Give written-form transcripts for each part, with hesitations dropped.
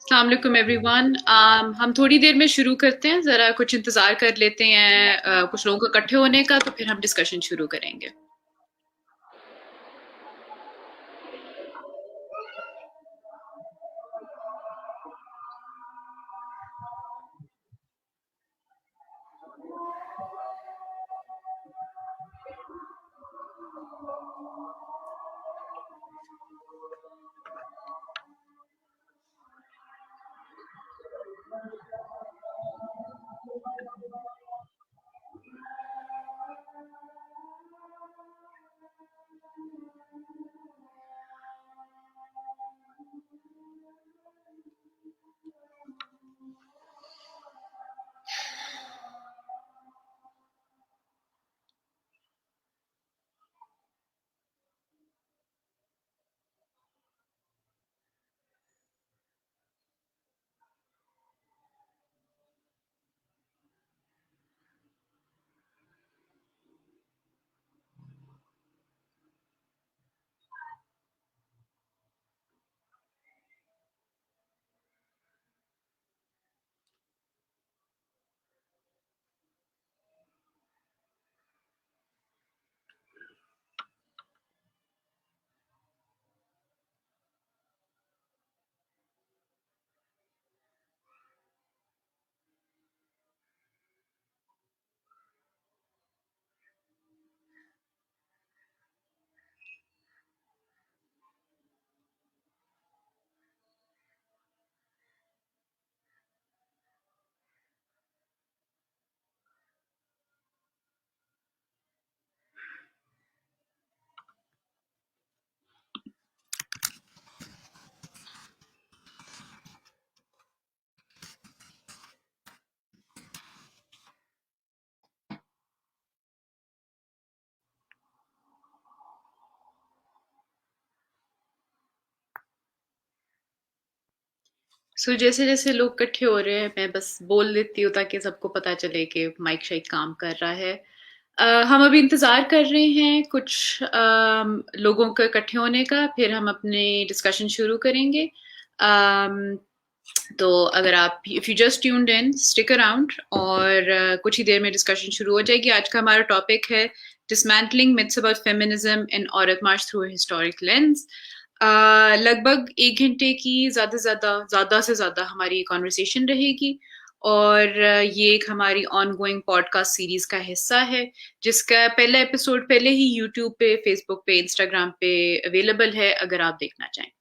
السلام علیکم every one. ہم تھوڑی دیر میں شروع کرتے ہیں، ذرا کچھ انتظار کر لیتے ہیں کچھ لوگوں کو اکٹھے ہونے کا، تو پھر ہم ڈسکشن شروع کریں گے. جیسے جیسے لوگ اکٹھے ہو رہے ہیں میں بس بول دیتی ہوں تاکہ سب کو پتہ چلے کہ مائک شائک کام کر رہا ہے. ہم ابھی انتظار کر رہے ہیں کچھ لوگوں کے اکٹھے ہونے کا، پھر ہم اپنے ڈسکشن شروع کریں گے. تو اگر آپ if you just tuned in stick around, اور کچھ ہی دیر میں ڈسکشن شروع ہو جائے گی. آج کا ہمارا ٹاپک ہے ڈسمینٹلنگ میتھس اباؤٹ فیمنزم ان عورت مارچ تھرو ہسٹورک لینس. لگ بھگ 1 گھنٹے کی زیادہ سے زیادہ ہماری کانورسیشن رہے گی، اور یہ ایک ہماری ongoing podcast series کا حصہ ہے، جس کا پہلا ایپیسوڈ پہلے ہی یوٹیوب پہ، فیس بک پہ، انسٹاگرام پہ اویلیبل ہے اگر آپ دیکھنا چاہیں.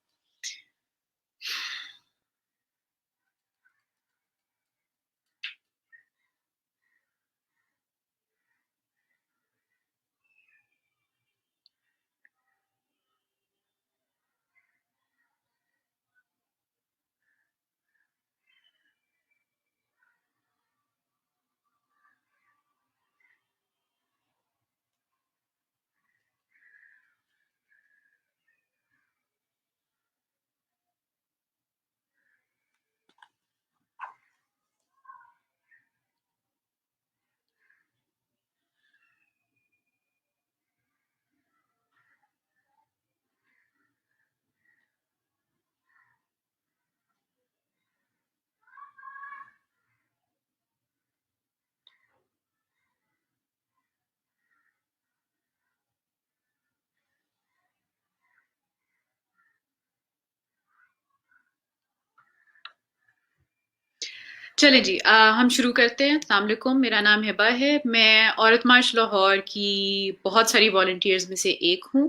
چلیں جی، ہم شروع کرتے ہیں. السلام علیکم، میرا نام ہبا ہے. میں عورت مارچ لاہور کی بہت ساری والنٹیئرز میں سے ایک ہوں.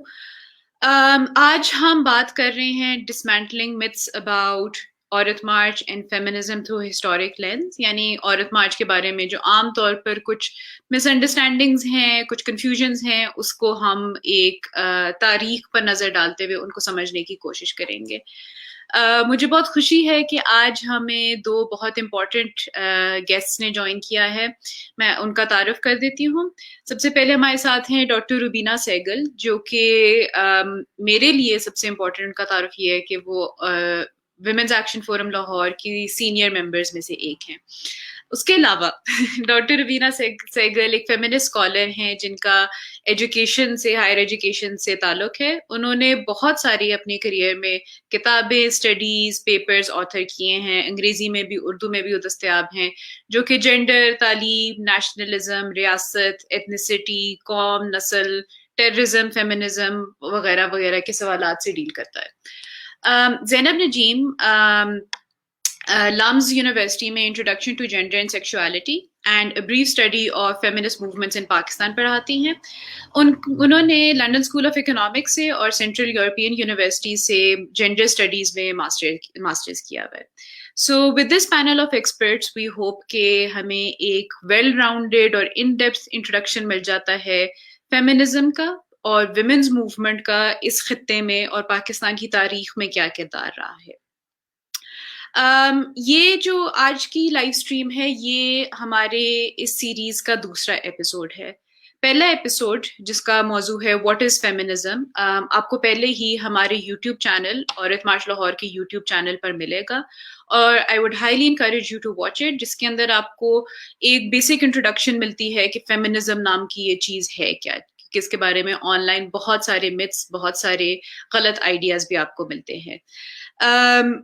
آج ہم بات کر رہے ہیں dismantling myths about Aurat March and feminism through historic lens, یعنی عورت مارچ کے بارے میں جو عام طور پر کچھ مس انڈرسٹینڈنگز ہیں، کچھ کنفیوژنز ہیں، اس کو ہم ایک تاریخ پر نظر ڈالتے ہوئے ان کو سمجھنے کی کوشش کریں گے. مجھے بہت خوشی ہے کہ آج ہمیں دو بہت امپورٹنٹ گیسٹ نے جوائن کیا ہے. میں ان کا تعارف کر دیتی ہوں. سب سے پہلے ہمارے ساتھ ہیں ڈاکٹر روبینہ سہگل، جو کہ میرے لیے سب سے امپورٹنٹ ان کا تعارف یہ ہے کہ وہ ویمنز ایکشن فورم لاہور کی سینئر ممبرز میں سے ایک ہیں. اس کے علاوہ ڈاکٹر روبینہ سہگل ایک فیمنسٹ اسکالر ہیں جن کا ایجوکیشن سے، ہائر ایجوکیشن سے تعلق ہے. انہوں نے بہت ساری اپنے کریئر میں کتابیں، اسٹڈیز، پیپرز آتھر کیے ہیں. انگریزی میں بھی، اردو میں بھی وہ دستیاب ہیں، جو کہ جینڈر، تعلیم، نیشنلزم، ریاست، ایتھنیسٹی، قوم، نسل، ٹیررزم، فیمنزم وغیرہ وغیرہ کے سوالات سے ڈیل کرتا ہے. زینب نجیم لامز یونیورسٹی میں introduction to gender and sexuality and brief study of feminist movements in Pakistan پڑھاتی ہیں. انہوں نے لنڈن اسکول آف اکنامکس سے اور سینٹرل یورپین یونیورسٹی سے جینڈر اسٹڈیز میں ماسٹرز کیا ہوا ہے. So with this panel of experts we hope کہ ہمیں ایک ویل راؤنڈیڈ اور ان ڈیپتھ انٹروڈکشن مل جاتا ہے فیمنزم کا اور ویمنز موومنٹ کا اس خطے میں اور پاکستان کی تاریخ میں کیا کردار رہا ہے. یہ جو آج کی لائیو اسٹریم ہے یہ ہمارے اس سیریز کا دوسرا ایپیسوڈ ہے. پہلا ایپیسوڈ جس کا موضوع ہے واٹ از فیمنزم، آپ کو پہلے ہی ہمارے یوٹیوب چینل عورت مارچ لاہور کے یوٹیوب چینل پر ملے گا، اور I would highly encourage you to watch it, جس کے اندر آپ کو ایک بیسک انٹروڈکشن ملتی ہے کہ فیمنزم نام کی یہ چیز ہے کیا، کس کے بارے میں آن لائن بہت سارے متس، بہت سارے غلط آئیڈیاز بھی آپ کو ملتے ہیں.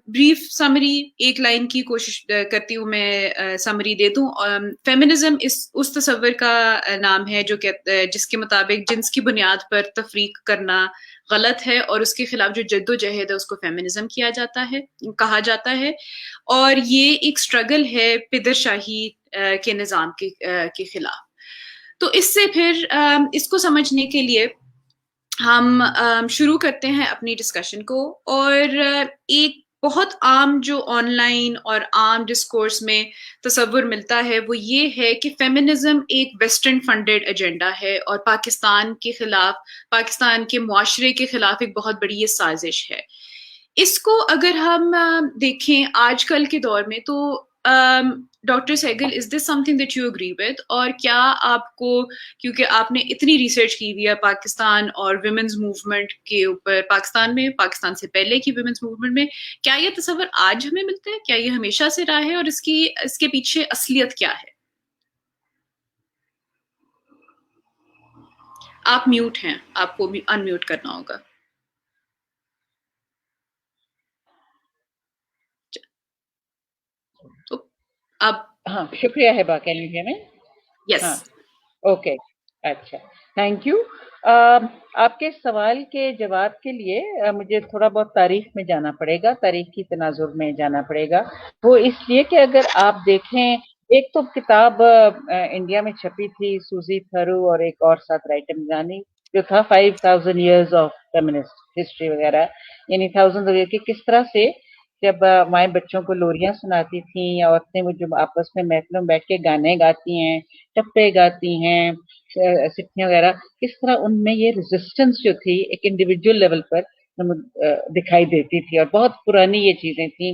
بریف سمری ایک لائن کی کوشش کرتی ہوں میں سمری دے دوں. فیمنزم اس تصور کا نام ہے جو جس کے مطابق جنس کی بنیاد پر تفریق کرنا غلط ہے، اور اس کے خلاف جو جد و جہد ہے اس کو فیمنزم کہا جاتا ہے. اور یہ ایک اسٹرگل ہے پدر شاہی کے نظام کے خلاف. تو اس سے پھر اس کو سمجھنے کے لیے ہم شروع کرتے ہیں اپنی ڈسکشن کو. اور ایک بہت عام جو آن لائن اور عام ڈسکورس میں تصور ملتا ہے وہ یہ ہے کہ فیمنزم ایک ویسٹرن فنڈڈ ایجنڈا ہے اور پاکستان کے خلاف، پاکستان کے معاشرے کے خلاف ایک بہت بڑی یہ سازش ہے. اس کو اگر ہم دیکھیں آج کل کے دور میں تو doctor Saigal, is this some thing that you agree with? اور کیا آپ کو، کیونکہ آپ نے اتنی ریسرچ کی ہوئی ہے پاکستان اور ویمنز موومنٹ کے اوپر، پاکستان میں، پاکستان سے پہلے کی ویمنز موومنٹ میں، کیا یہ تصور آج ہمیں ملتا ہے؟ کیا یہ ہمیشہ سے رہا ہے؟ اور اس کے پیچھے اصلیت کیا ہے؟ آپ میوٹ ہیں، آپ کو بھی ان میوٹ کرنا ہوگا. اب ہاں، شکریہ Hiba. Can you hear me? Yes. ہاں، اوکے، اچھا، تھینک یو. آپ کے سوال کے جواب کے لیے مجھے تھوڑا بہت تاریخ میں جانا پڑے گا، تاریخی تناظر میں جانا پڑے گا. وہ اس لیے کہ اگر آپ دیکھیں، ایک تو کتاب انڈیا میں چھپی تھی سوزی تھرو اور ایک اور ساتھ رائٹر میرانی، جو تھا 5000 years of feminist history وغیرہ، یعنی 1000 کہ کس طرح سے جب مائیں بچوں کو لوریاں سناتی تھیں یا عورتیں وہ جب آپس میں محفلوں میں بیٹھ کے گانے گاتی ہیں، ٹپے گاتی ہیں، سکھیاں وغیرہ، کس طرح ان میں یہ ریزسٹنس جو تھی ایک انڈیویجول لیول پر دکھائی دیتی تھی. اور بہت پرانی یہ چیزیں تھیں،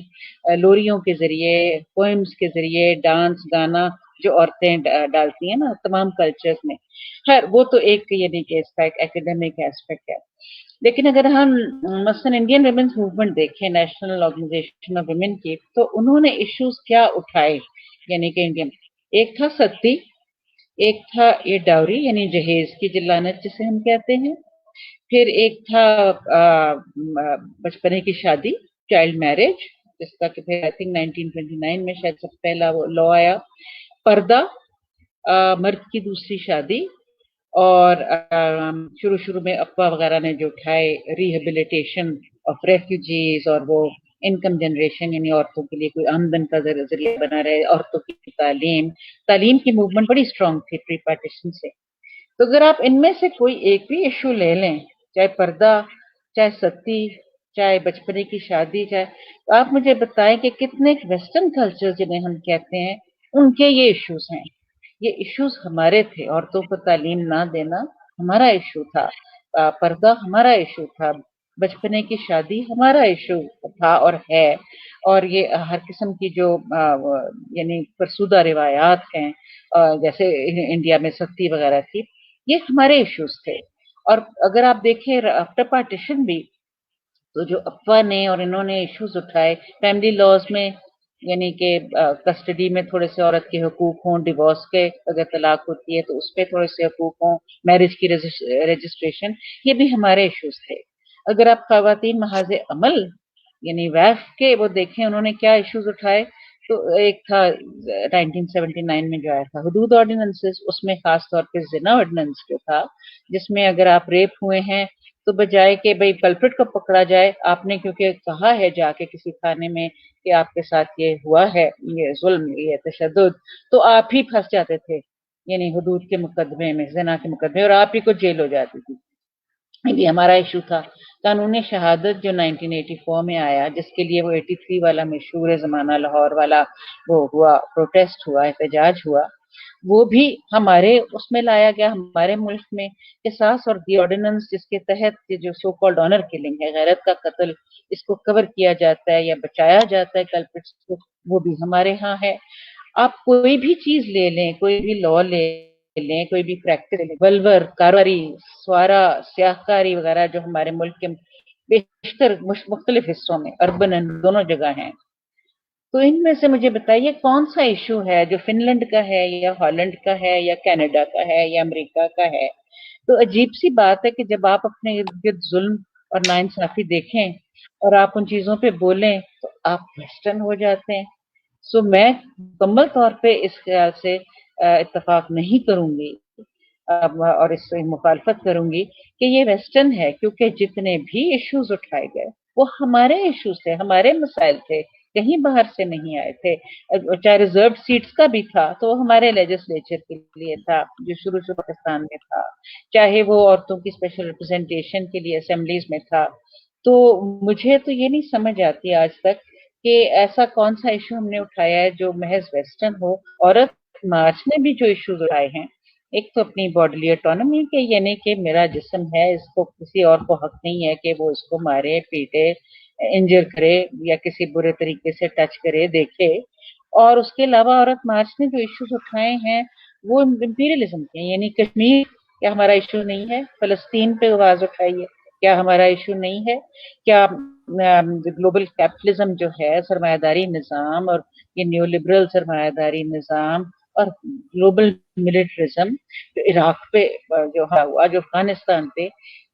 لوریوں کے ذریعے، پوئمز کے ذریعے، ڈانس، گانا جو عورتیں ڈالتی ہیں نا تمام کلچرز میں. خیر وہ تو ایک یعنی کہ اس کا ایک ایکیڈیمک ایسپیکٹ ہے. لیکن اگر ہم مثلاً انڈین ویمنس موومنٹ دیکھیں، نیشنل آرگنائزیشن آف ویمن کی، تو انہوں نے ایشوز کیا اٹھائے، یعنی کہ انڈین، ایک تھا ستی، ایک تھا یہ ڈاوری یعنی جہیز کی جلانت جسے ہم کہتے ہیں، پھر ایک تھا بچپنے کی شادی، چائلڈ میرج، جس کا کہ پھر آئی تھنک 1929 میں شاید سب سے پہلا وہ لا آیا، پردہ، مرد کی دوسری شادی، اور شروع میں افواہ وغیرہ نے جو اٹھائے ریہیبلیٹیشن آف ریفیوجیز اور وہ انکم جنریشن، یعنی عورتوں کے لیے کوئی آمدن کا ذریعہ بنا رہے، عورتوں کی تعلیم کی موومنٹ بڑی اسٹرانگ تھی پری پارٹیشن سے. تو اگر آپ ان میں سے کوئی ایک بھی ایشو لے لیں، چاہے پردہ، چاہے ستی، چاہے بچپنے کی شادی، چاہے، تو آپ مجھے بتائیں کہ کتنے ویسٹرن کلچر جنہیں ہم کہتے ہیں ان کے یہ ایشوز ہیں. یہ ایشوز ہمارے تھے، عورتوں کو تعلیم نہ دینا ہمارا ایشو تھا، پردہ ہمارا ایشو تھا، बचपने की शादी हमारा इशू था और है, और ये हर किस्म की जो यानी फरसूदा रिवायात हैं, जैसे इंडिया में सती वगैरह थी, ये हमारे इश्यूज थे। और अगर आप देखें आफ्टर पार्टीशन भी, तो जो अफवाह ने और इन्होंने इश्यूज उठाए फैमिली लॉज में, यानी कि कस्टडी में थोड़े से औरत के हकूक हों, डिवोर्स के अगर तलाक होती है तो उस पर थोड़े से हकूक हों, मैरिज की रजिस्ट्रेशन, ये भी हमारे इश्यूज थे। अगर आप खवातीन महाज अमल यानी वैफ के वो देखें, उन्होंने क्या इश्यूज उठाए, तो एक था 1979 में जो आया था हुदूद ऑर्डिनेंसेस, उसमें खास तौर पे जिना ऑर्डिनेंस जो था, जिसमें अगर आप रेप हुए हैं तो बजाय कि भाई कल्प्रिट को पकड़ा जाए, आपने क्योंकि कहा है जाके किसी थाने में कि आपके साथ ये हुआ है, ये जुल्म, ये तशद्दुद, तो आप ही फंस जाते थे यानी हुदूद के मुकदमे में, जिना के मुकदमे, और आप ही को जेल हो जाती थी। ये भी हमारा इशू था। कानून शहादत जो 1984 में आया, जिसके लिए वो 83 वाला मशहूर जमाना लाहौर वाला वो हुआ, प्रोटेस्ट हुआ, एहतजाज हुआ, वो भी हमारे उसमें लाया गया, हमारे मुल्क में। किसास और दी ऑर्डिनेंस, जिसके तहत ये जो सो कॉल्ड ऑनर किलिंग है, गैरत का कत्ल, इसको कवर किया जाता है या बचाया जाता है कल्प्रिट्स को, वो भी हमारे यहाँ है। आप कोई भी चीज ले लें, कोई भी लॉ ले लें, कोई भी प्रैक्टिस ले लें, वल्वर, कारोबारी, स्वारा, स्याहकारी वगैरह जो हमारे मुल्क के बेशतर मुख्तलिफ हिस्सों में, अर्बन एंड दोनों जगह हैं, तो इनमें से मुझे बताइए कौन सा इशू है जो फिनलैंड का है या हॉलैंड का है या कनाडा का है या अमेरिका का है। तो अजीब सी बात है कि जब आप अपने इर्द गिर्द जुल्म और नाइंसाफी देखें और आप उन चीजों पे बोलें तो आप वेस्टर्न हो जाते हैं। सो मैं मुकम्मल तौर पे इस ख्याल से इत्तफाक नहीं करूंगी और इससे मुखालफत करूंगी कि ये वेस्टर्न है, क्योंकि जितने भी इश्यूज उठाए गए वो हमारे इश्यूज थे, हमारे मसाइल थे, कहीं बाहर से नहीं आए थे। चाहे रिजर्व सीट्स का भी था तो वो हमारे लेजिस्लेचर के लिए था जो शुरू से पाकिस्तान में था, चाहे वो औरतों की स्पेशल रिप्रेजेंटेशन के लिए असेंबलीज में था। तो मुझे तो ये नहीं समझ आती आज तक कि ऐसा कौन सा इशू हमने उठाया है जो महज वेस्टर्न हो। औरत मार्च ने भी जो इश्यूज उठाए हैं, एक तो अपनी बॉडीली ऑटोनॉमी के, यानी कि मेरा जिस्म है, इसको किसी और को हक नहीं है कि वो इसको मारे, पीटे, इंजर करे या किसी बुरे तरीके से टच करे, देखे। और उसके अलावा औरत मार्च ने जो इश्यूज उठाए हैं वो इंपीरियलिज्म के, यानी कश्मीर क्या हमारा इशू नहीं है, फलस्तीन पे आवाज उठाई है क्या हमारा इशू नहीं है, क्या ग्लोबल कैपिटलिज्म जो है, सरमायादारी निज़ाम और ये न्यू लिबरल सरमायादारी निज़ाम और ग्लोबल मिलिटरिज्म जो इराक पे जो हुआ, जो अफगानिस्तान पे,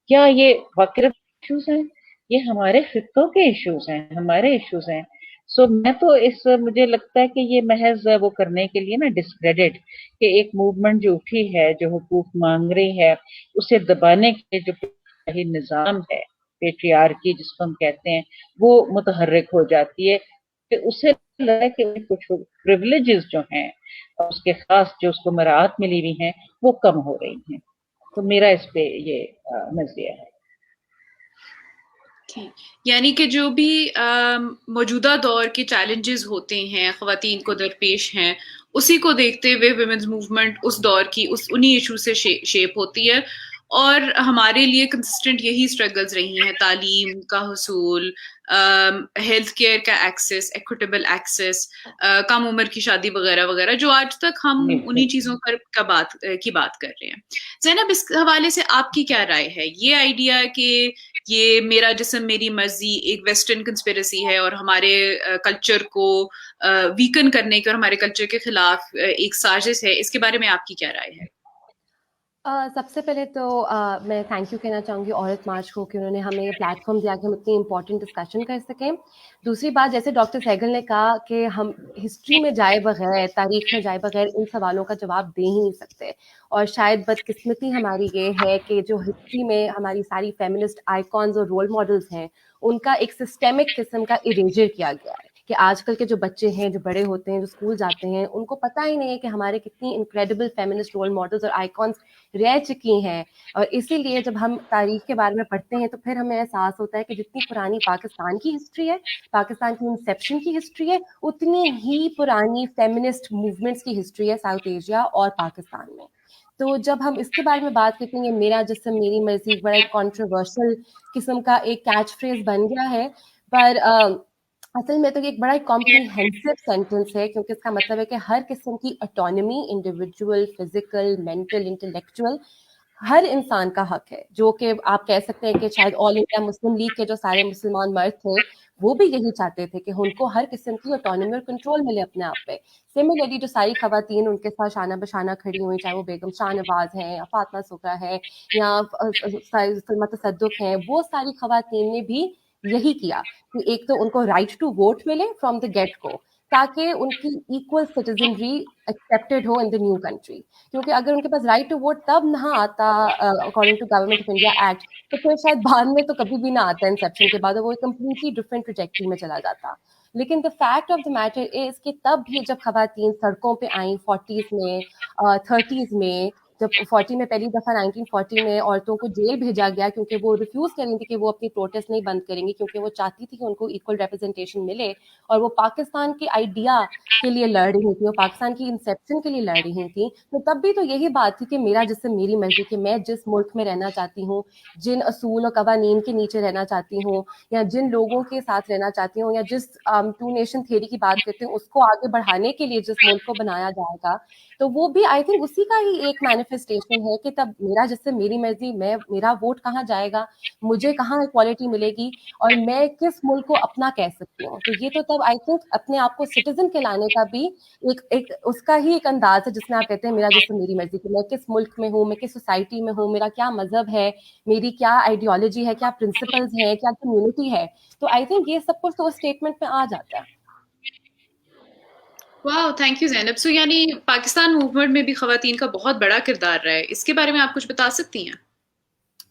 क्या ये वाकई इश्यूज हैं? ये हमारे खित्तों के इश्यूज हैं, हमारे इश्यूज हैं। सो मैं तो मुझे लगता है कि ये महज वो करने के लिए ना डिस्क्रेडिट, कि एक मूवमेंट जो उठी है, जो हुकूक मांग रही है, उसे दबाने के जो निजाम है, पेट्रियार्की जिसको हम कहते हैं, वो मुतहर्रिक हो जाती है कि उसे लगता है कि कुछ प्रिविलेजेस जो हैं और उसके खास जो उसको मराहत मिली हुई हैं वो कम हो रही हैं। तो मेरा इस पे ये नजरिया है। यानी कि जो भी मौजूदा दौर के चैलेंजेस होते हैं ख़वातीन को दरपेश हैं, उसी को देखते हुए विमेंस मूवमेंट उस दौर की उन्हीं इशू से शेप होती है। और हमारे लिए कंसिस्टेंट यही स्ट्रगल्स रही हैं, तालीम का हुसूल, हेल्थ केयर का एक्सेस, इक्विटेबल एक्सेस, कम उम्र की शादी वगैरह वगैरह, जो आज तक हम उन्हीं चीजों पर की बात कर रहे हैं। ज़ैनब, इस हवाले से आपकी क्या राय है? ये आइडिया कि ये मेरा जिस्म मेरी मर्जी एक वेस्टर्न कंस्पिरेसी है और हमारे कल्चर को वीकन करने के और हमारे कल्चर के खिलाफ एक साजिश है, इसके बारे में आपकी क्या राय है? सबसे पहले तो मैं थैंक यू कहना चाहूँगी औरत मार्च को कि उन्होंने हमें ये प्लेटफॉर्म दिया कि हम इतनी इम्पोर्टेंट डिस्कशन कर सकें। दूसरी बात, जैसे डॉक्टर सहगल ने कहा कि हम हिस्ट्री में जाए बगैर, तारीख में जाए बगैर इन सवालों का जवाब दे ही नहीं सकते। और शायद बदकिस्मती हमारी ये है कि जो हिस्ट्री में हमारी सारी फेमिनिस्ट आइकॉन्स और रोल मॉडल्स हैं, उनका एक सिस्टेमिक किस्म का इरेजर किया गया है कि आजकल के जो बच्चे हैं, जो बड़े होते हैं, जो स्कूल जाते हैं, उनको पता ही नहीं है कि हमारे कितनी इनक्रेडिबल फेमिनिस्ट रोल मॉडल्स और आइकॉन्स रह चुकी हैं। और इसीलिए जब हम तारीख के बारे में पढ़ते हैं तो फिर हमें एहसास होता है कि जितनी पुरानी पाकिस्तान की हिस्ट्री है, पाकिस्तान की इंसेप्शन की हिस्ट्री है, उतनी ही पुरानी फेमिनिस्ट मूवमेंट्स की हिस्ट्री है साउथ एशिया और पाकिस्तान में। تو जब हम इसके बारे में बात करते हैं, मेरा जिस्म मेरी मर्जी बड़ा एक कंट्रोवर्शियल किस्म का एक कैच फ्रेज बन गया है, पर असल में तो ये एक बड़ा कॉम्प्रिहेंसिव सेंटेंस है, क्योंकि इसका मतलब है कि हर किस्म की autonomy, individual, physical, mental, intellectual, हर इंसान का हक है, जो कि आप कह सकते हैं कि शायद ऑल इंडिया मुस्लिम लीग के जो सारे मुसलमान मर्द थे वो भी यही चाहते थे कि उनको हर किस्म की ऑटोनॉमी और कंट्रोल मिले अपने आप पे। सिमिलरली जो सारी खवातीन उनके साथ शाना बशाना खड़ी हुई, चाहे वो बेगम शाहनवाज हैं या फातिमा सुगरा है या सलमा तसद्दुक हैं, वो सारी खवातीन ने भी यही किया कि एक तो उनको राइट टू वोट मिले फ्रॉम द गेट को, ताकि उनकी इक्वल सिटीजनरी एक्सेप्टेड हो इन द न्यू कंट्री। क्योंकि अगर उनके पास राइट टू वोट तब ना आता according to Government of India Act, तो फिर शायद बाद में तो कभी भी ना आता इंसेप्शन के बाद, वो कम्प्लीटली डिफरेंट ट्रजेक्टरी में चला जाता। लेकिन the fact of the matter is कि तब भी जब खवातीन सड़कों पे आई 40s में, 30s में, जब 40 में पहली दफा 1940 में औरतों को जेल भेजा गया क्योंकि वो रिफ्यूज कर रही थी कि वो अपनी प्रोटेस्ट नहीं बंद करेंगी, क्योंकि वो चाहती थी कि उनको इक्वल रिप्रेजेंटेशन मिले, और वो पाकिस्तान के आइडिया के लिए लड़ रही थी, वो पाकिस्तान की इंसेप्शन के लिए लड़ रही थी। तो तब भी तो यही बात थी कि मेरा जिस्म मेरी मर्जी, कि मैं जिस मुल्क में रहना चाहती हूँ, जिन असूल और कवानीन के नीचे रहना चाहती हूँ, या जिन लोगों के साथ रहना चाहती हूँ, या जिस टू नेशन थियरी की बात करते हैं उसको आगे बढ़ाने के लिए जिस मुल्क को बनाया जाएगा, तो वो भी आई थिंक उसी का ही एक मैनिफेस्टेशन है कि तब मेरा जिससे मेरी मर्जी, मैं मेरा वोट कहाँ जाएगा, मुझे कहाँ इक्वालिटी मिलेगी, और मैं किस मुल्क को अपना कह सकती हूँ। तो ये तो तब आई थिंक अपने आप को सिटीजन कहलाने का भी एक उसका ही एक अंदाज है, जिसमें आप कहते हैं मेरा जिससे मेरी मर्जी, कि मैं किस मुल्क में हूँ, मैं किस सोसाइटी में हूँ, मेरा क्या मजहब है, मेरी क्या आइडियोलॉजी है, क्या प्रिंसिपल्स है, क्या कम्युनिटी है। तो आई थिंक ये सब कुछ तो स्टेटमेंट में आ जाता है। वाह, थैंक यू ज़ैनब। सो यानी पाकिस्तान मूवमेंट में भी खवातीन का बहुत बड़ा किरदार रहा है, इसके बारे में आप कुछ बता सकती हैं?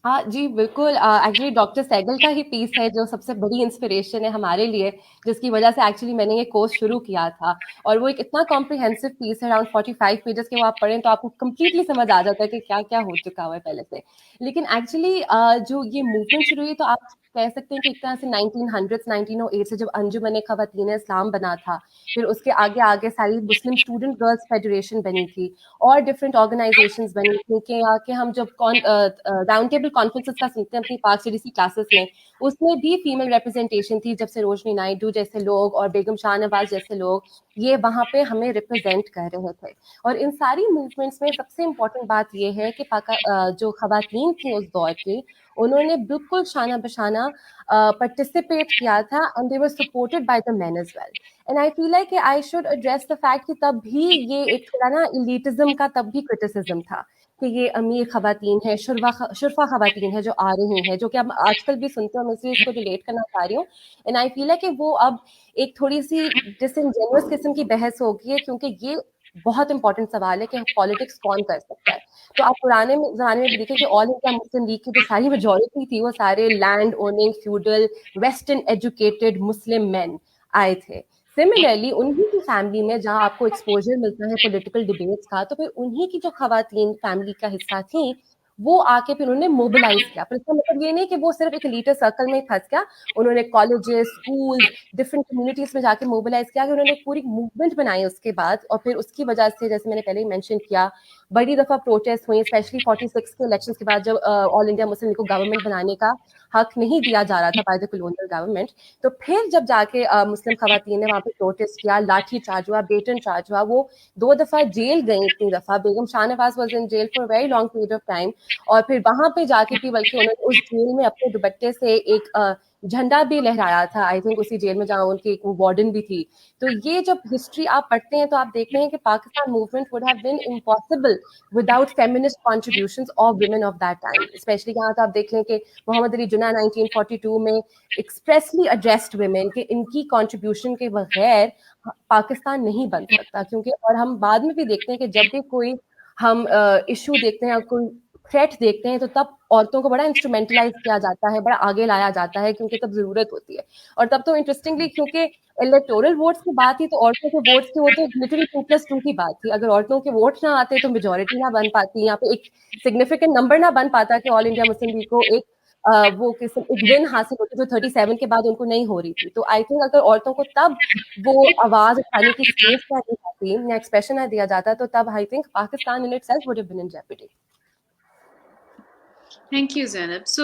हाँ जी, बिल्कुल। एक्चुअली डॉक्टर सहगल का ही पीस है जो सबसे बड़ी इंस्पिरेशन है हमारे लिए, जिसकी वजह से एक्चुअली मैंने ये कोर्स शुरू किया था। और वो एक इतना कॉम्प्रिहेंसिव पीस है, अराउंड 45 पेजेस के, वो आप पढ़ें तो आपको कंप्लीटली समझ आ जाता है कि क्या क्या हो चुका हुआ है पहले से। लेकिन एक्चुअली जो ये मूवमेंट शुरू हुई, तो आप कह सकते हैं कि एक तरह से 1900 1908 से जब अंजुमन खवातीन इस्लाम बना था, फिर उसके आगे आगे सारी मुस्लिम स्टूडेंट गर्ल्स फेडरेशन बनी थी, और डिफरेंट ऑर्गेनाइजेशंस बनी थी, कि हम जब राउंड टेबल कॉन्फ्रेंसेस का सुनते हैं अपनी पाक सीडीसी क्लासेस में, उसमें भी फीमेल रिप्रेजेंटेशन थी, जब से रोशनी नायडू जैसे लोग और बेगम शाहनवाज जैसे लोग ये वहां पे हमें रिप्रेजेंट कर रहे थे। और इन सारी मूवमेंट्स में सबसे इम्पोर्टेंट बात यह है कि जो खवातीन थी उस दौर की, उन्होंने बिल्कुल शाना बशाना पार्टिसिपेट किया था, and they were supported by the men as well. And I feel like I should address the fact कि तब भी ये एक थोड़ा ना इलीटिज्म का तब भी क्रिटिसिज्म था कि ये अमीर खवातीन है, शुरफा खवातीन है जो आ रही हैं, जो कि हम आजकल भी सुनते हैं। मैं इसलिए इसको रिलेट करना चाह रही हूँ। एंड आई फील है कि वो अब एक थोड़ी सी डिसइनजेनियस किस्म की बहस हो गई है, क्योंकि ये बहुत इंपॉर्टेंट सवाल है कि पॉलिटिक्स कौन कर सकता है। तो आप पुराने जमाने में भी देखें कि ऑल इंडिया मुस्लिम लीग की जो सारी मेजोरिटी थी, वो सारे land owning feudal western educated Muslim man आए थे। सिमिलरली उन्हीं की फैमिली में जहाँ आपको एक्सपोजर मिलता है पॉलिटिकल डिबेट्स का, तो फिर उन्हीं की जो खवातीन फैमिली का हिस्सा थी, वो आके फिर उन्होंने मोबिलाइज किया। पर इसका मतलब ये नहीं कि वो सिर्फ एक एलीट सर्कल में ही फंस गया, उन्होंने कॉलेजेस, स्कूल, डिफरेंट कम्युनिटीज में जाके मोबिलाइज किया, कि उन्होंने एक पूरी मूवमेंट बनाई उसके बाद। और फिर उसकी वजह से, जैसे मैंने पहले ही मेंशन किया, बड़ी दफा प्रोटेस्ट हुई, स्पेशली 46 के इलेक्शंस के बाद, जब ऑल इंडिया मुस्लिम लीग को गवर्नमेंट बनाने का हक नहीं दिया जा रहा था बाय द कॉलोनियल गवर्नमेंट। तो फिर जब जाके मुस्लिम खवातीन ने वहां पे प्रोटेस्ट किया, लाठी चार्ज हुआ, बेटन चार्ज हुआ, वो 2 दफा जेल गई। इतनी दफा Begum Shahnawaz was in jail for very long period of time, और फिर वहां पे जाके भी बल्कि उन्होंने उस जेल में अपने दुपट्टे से एक झंडा भी लहराया था, आई थिंक उसी जेल में जहाँ उनकी एक वार्डन भी थी। तो ये जब हिस्ट्री आप पढ़ते हैं तो आप देख रहे हैं कि Pakistan movement would have been impossible without feminist contributions of women of that time. Specially यहाँ तो आप देख लें कि मोहम्मद अली जिन्ना 1942 में एक्सप्रेसली एड्रेस्ड वुमेन कि इनकी कॉन्ट्रीब्यूशन के बगैर पाकिस्तान नहीं बन सकता। क्योंकि और हम बाद में भी देखते हैं कि जब भी कोई हम इशू देखते हैं, कोई थ्रेट देखते हैं, तो तब औरतों को बड़ा इंस्ट्रूमेंटलाइज किया जाता है, बड़ा आगे लाया जाता है, क्योंकि तब जरूरत होती है। और तब तो इंटरेस्टिंगली, क्योंकि इलेक्टोरल वोट्स की बात थी, तो औरतों के वोट्स की, वो तो लिटरली 2+2 की बात थी। अगर औरतों के वोट ना आते तो मेजोरिटी ना बन पाती, यहाँ पे एक सिग्निफिकेंट नंबर ना बन पाता कि ऑल इंडिया मुस्लिम लीग को एक वो किस्म एक विन हासिल होती जो 37 के बाद उनको नहीं हो रही थी। तो आई थिंक अगर औरतों को तब वो आवाज उठाने की स्पेस ना दी जाती या एक्सप्रेशन ना दिया जाता, तो तब I think Pakistan in itself would have been in jeopardy. Thank you Zainab. So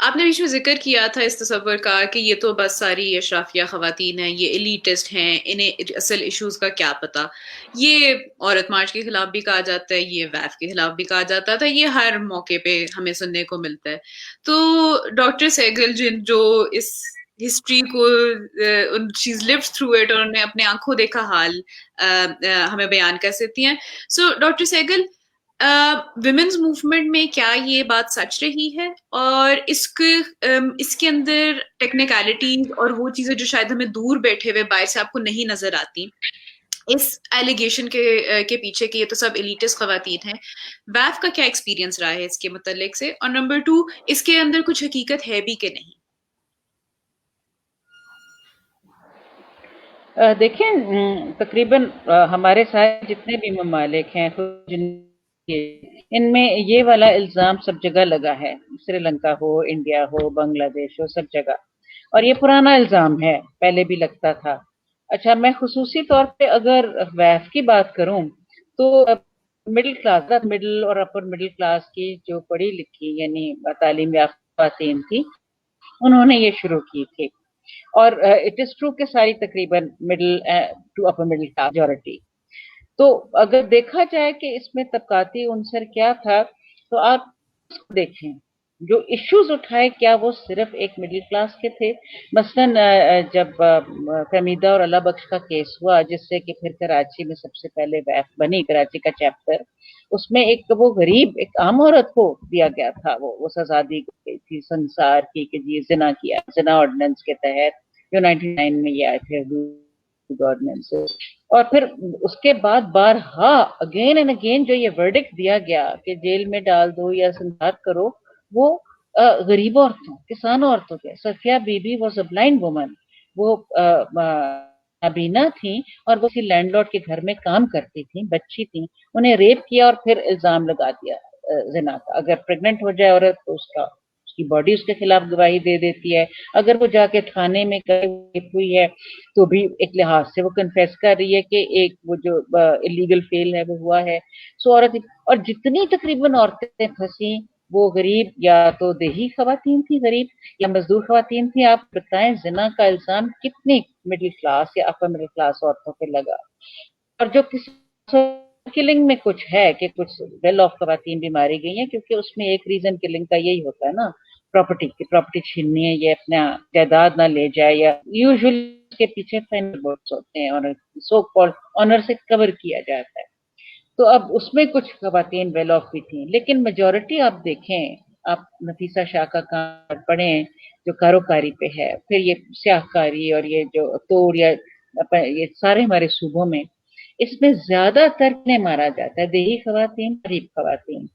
आपने बीच में जिक्र किया था इस तस्वर का कि ये तो बस सारी अशराफिया ख़वातीन हैं, ये एलिटिस्ट हैं, इन्हें असल इश्यूज का क्या पता। ये औरत मार्च के खिलाफ भी कहा जाता है, ये वैफ के खिलाफ भी कहा जाता था, ये हर मौके पे हमें सुनने को मिलता है। तो डॉक्टर सहगल जो इस हिस्ट्री को शीज लिव्ड थ्रू इट और उन्हें अपने आंखों देखा हाल हमें बयान कर सकती हैं। So doctor Sehgal, women's movement में क्या ये बात सच रही है, और इसके अंदर टेक्निकलिटीज और वो चीजें जो शायद हमें दूर बैठे हुए बाहर से आपको नहीं नजर आती, इस एलिगेशन के पीछे कि ये तो सब एलिटिस्ट खवातीन हैं, वैफ का क्या एक्सपीरियंस रहा है इसके मुतालिक से, और नंबर 2, इसके अंदर कुछ हकीकत है भी कि नहीं? देखें, तकरीबन हमारे साथ जितने भी ममालिक हैं इनमें ये वाला इल्ज़ाम सब जगह लगा है, श्रीलंका हो, इंडिया हो, बांग्लादेश हो, सब जगह। और ये पुराना इल्ज़ाम है, पहले भी लगता था। अच्छा, मैं खुसूसी तौर पे अगर वैफ की बात करूं तो मिडिल क्लास, मिडिल और अपर मिडिल क्लास की जो पढ़ी लिखी यानी तालीम याफ्ता ख़वातीन थी, उन्होंने ये शुरू की थी। और इट इज ट्रू कि सारी तकरीबन middle to upper middle class majority. तो अगर देखा जाए कि इसमें तबकाती उनसर क्या था, तो आप देखें जो इश्यूज उठाए क्या वो सिर्फ एक मिडिल क्लास के थे। मसलन जब फहमीदा और अल्लाह बख्श का केस हुआ, जिससे कि फिर कराची में सबसे पहले वैफ बनी, कराची का चैप्टर, उसमें एक वो गरीब एक आम औरत को दिया गया था, वो सजा दी गई थी संसार की कि जी जिना किया, जिना ऑर्डिनेंस के तहत जो 99 में ये आए थे ऑर्डिनेंस। और फिर उसके बाद बारहा अगेन एंड अगेन जो ये वर्डिक्ट दिया गया कि जेल में डाल दो या संसार करो, वो गरीब औरतों, किसान औरतों के। सफिया बीबी वॉज अ ब्लाइंड वुमन, वो नाबीना थी और वो किसी लैंडलॉर्ड के घर में काम करती थी, बच्ची थी, उन्हें रेप किया और फिर इल्जाम लगा दिया जिना का। अगर प्रेग्नेंट हो जाए औरत तो उसकी बॉडी उसके खिलाफ गवाही दे देती है। अगर वो जाके थाने में रेप हुई है तो भी एक लिहाज से वो कन्फेस कर रही है कि एक वो जो इलीगल फेल है वो हुआ है। सो औरत, और जितनी तकरीबन औरतें फंसी वो गरीब या तो देही खवातीन थी, गरीब या मजदूर खवातीन थी। आप बताएं जिना का इल्जाम कितनी मिडिल क्लास या अपर मिडिल क्लास औरतों पे लगा। और जो किसी किलिंग में कुछ है कि कुछ वेल ऑफ खवातीन भी मारी गई हैं, क्योंकि उसमें एक रीजन किलिंग का यही होता है ना, प्रॉपर्टी छीननी है, ये अपना जायदाद ना ले जाए, या यूजुअली के पीछे फाइनल बोर्ड्स होते हैं और सो कॉल्ड ऑनर से कवर किया जाता है। तो अब उसमें कुछ खवातीन वेल ऑफ भी थी, लेकिन मेजॉरिटी आप देखें, आप नफीसा शाह का काम पढ़ें जो कारोकारी पे है, फिर ये स्याहकारी और ये जो तोड़ या ये सारे हमारे सूबों में, इसमें ज्यादातर ने मारा जाता है देही खवातीन, गरीब खवातीन।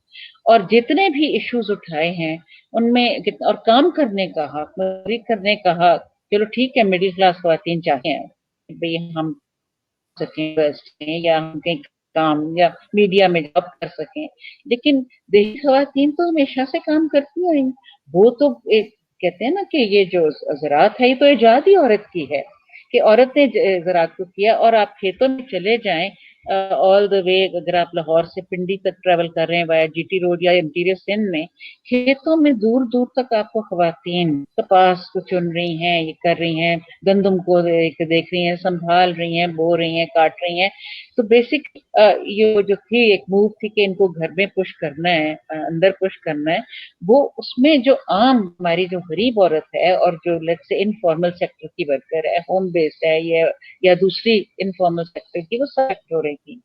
और जितने भी इश्यूज उठाए हैं उनमें और काम करने का हक, मजदूरी करने का हक, चलो ठीक है मिडिल क्लास खवातीन चाहे भाई हम सकें या हम कहीं काम या मीडिया में जॉब कर सकें, लेकिन देही खवातीन तो हमेशा से काम करती आई। वो तो एक कहते हैं ना कि ये जो ज़राअत है ये तो इजाद ही औरत की है कि औरत ने ज़राअत को किया। और आप खेतों में चले जाएं, ऑल द वे अगर आप लाहौर से पिंडी तक ट्रेवल कर रहे हैं वाया जीटी रोड या इंटीरियर सिंध में, खेतों में दूर दूर तक आपको खवातीन कपास को चुन रही हैं, ये कर रही हैं, गंदम को देख रही हैं, संभाल रही हैं, बो रही हैं, काट रही हैं। तो बेसिक ये जो थी एक मूव थी कि इनको घर में पुश करना है, अंदर पुश करना है, वो उसमें जो आम हमारी जो गरीब औरत है और जो लेट्स से इनफॉर्मल सेक्टर की वर्कर है, होम बेस्ड है या दूसरी इनफॉर्मल सेक्टर की, वो सेलेक्ट हो रही थी।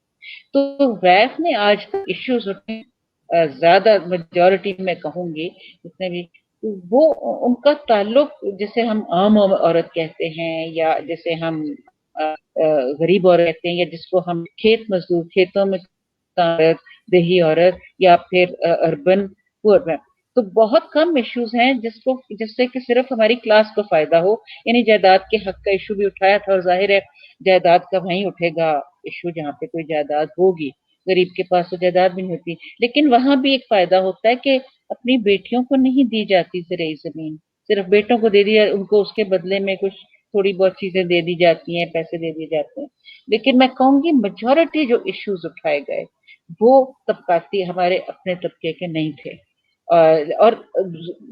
तो वैफ ने आज तक इश्यूज उठे, ज्यादा मेजॉरिटी में कहूंगी जितने भी, वो उनका ताल्लुक जिसे हम आम औरत कहते हैं या जिसे हम गरीब औरत कहते हैं या जिसको हम खेत मजदूर, खेतों में औरत, देही औरत या फिर अर्बन पुअर में, तो बहुत कम इश्यूज हैं जिससे कि सिर्फ हमारी क्लास को फायदा हो। यानी जायदाद के हक का इशू भी उठाया था और जाहिर है जायदाद का वहीं उठेगा इशू जहाँ पे कोई जायदाद होगी, गरीब के पास तो जायदाद भी नहीं होती। लेकिन वहां भी एक फायदा होता है कि अपनी बेटियों को नहीं दी जाती ज़राई ज़मीन, सिर्फ बेटों को दे दिया, उनको उसके बदले में कुछ थोड़ी बहुत चीजें दे दी जाती हैं, पैसे दे दिए जाते हैं। लेकिन मैं कहूंगी मेजॉरिटी जो इश्यूज उठाए गए वो तबकाती हमारे अपने तबके के नहीं थे। और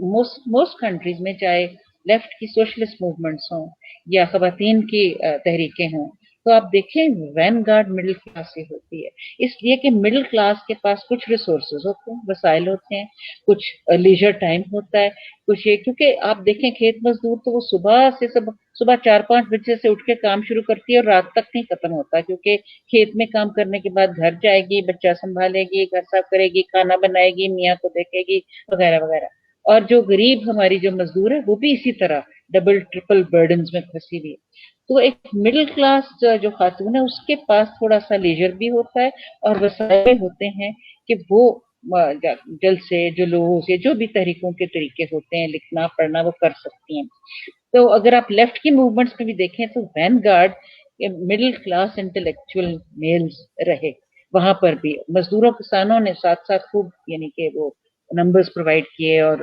मोस्ट मोस्ट कंट्रीज में चाहे लेफ्ट की सोशलिस्ट मूवमेंट्स हों या खवातीन की तहरीकें हों, तो आप देखें वैनगार्ड मिडिल क्लास से होती है, इसलिए कि मिडिल क्लास के पास कुछ रिसोर्सेज होते हैं, वसाइल होते हैं, कुछ लीजर टाइम होता है, कुछ ये, क्योंकि आप देखें खेत मजदूर तो वो सुबह 4-5 बजे से उठ के काम शुरू करती है और रात तक नहीं खत्म होता, क्योंकि खेत में काम करने के बाद घर जाएगी, बच्चा संभालेगी, घर साफ करेगी, खाना बनाएगी, मियाँ को देखेगी, वगैरह वगैरह। और जो गरीब हमारी जो मजदूर है वो भी इसी तरह डबल ट्रिपल बर्डन्स में फंसी हुई है। तो एक मिडिल क्लास जो खातून है उसके पास थोड़ा सा लेजर भी होता है और वसाइल होते हैं कि वो जल्द से जुलूस या जो भी तहरीकों के तरीके होते हैं, लिखना पढ़ना, वो कर सकती हैं। तो अगर आप लेफ्ट की मूवमेंट्स में भी देखें तो vanguard middle class intellectual males रहे, वहां पर भी मजदूरों किसानों ने साथ साथ खूब यानी कि वो नंबर्स प्रोवाइड किए और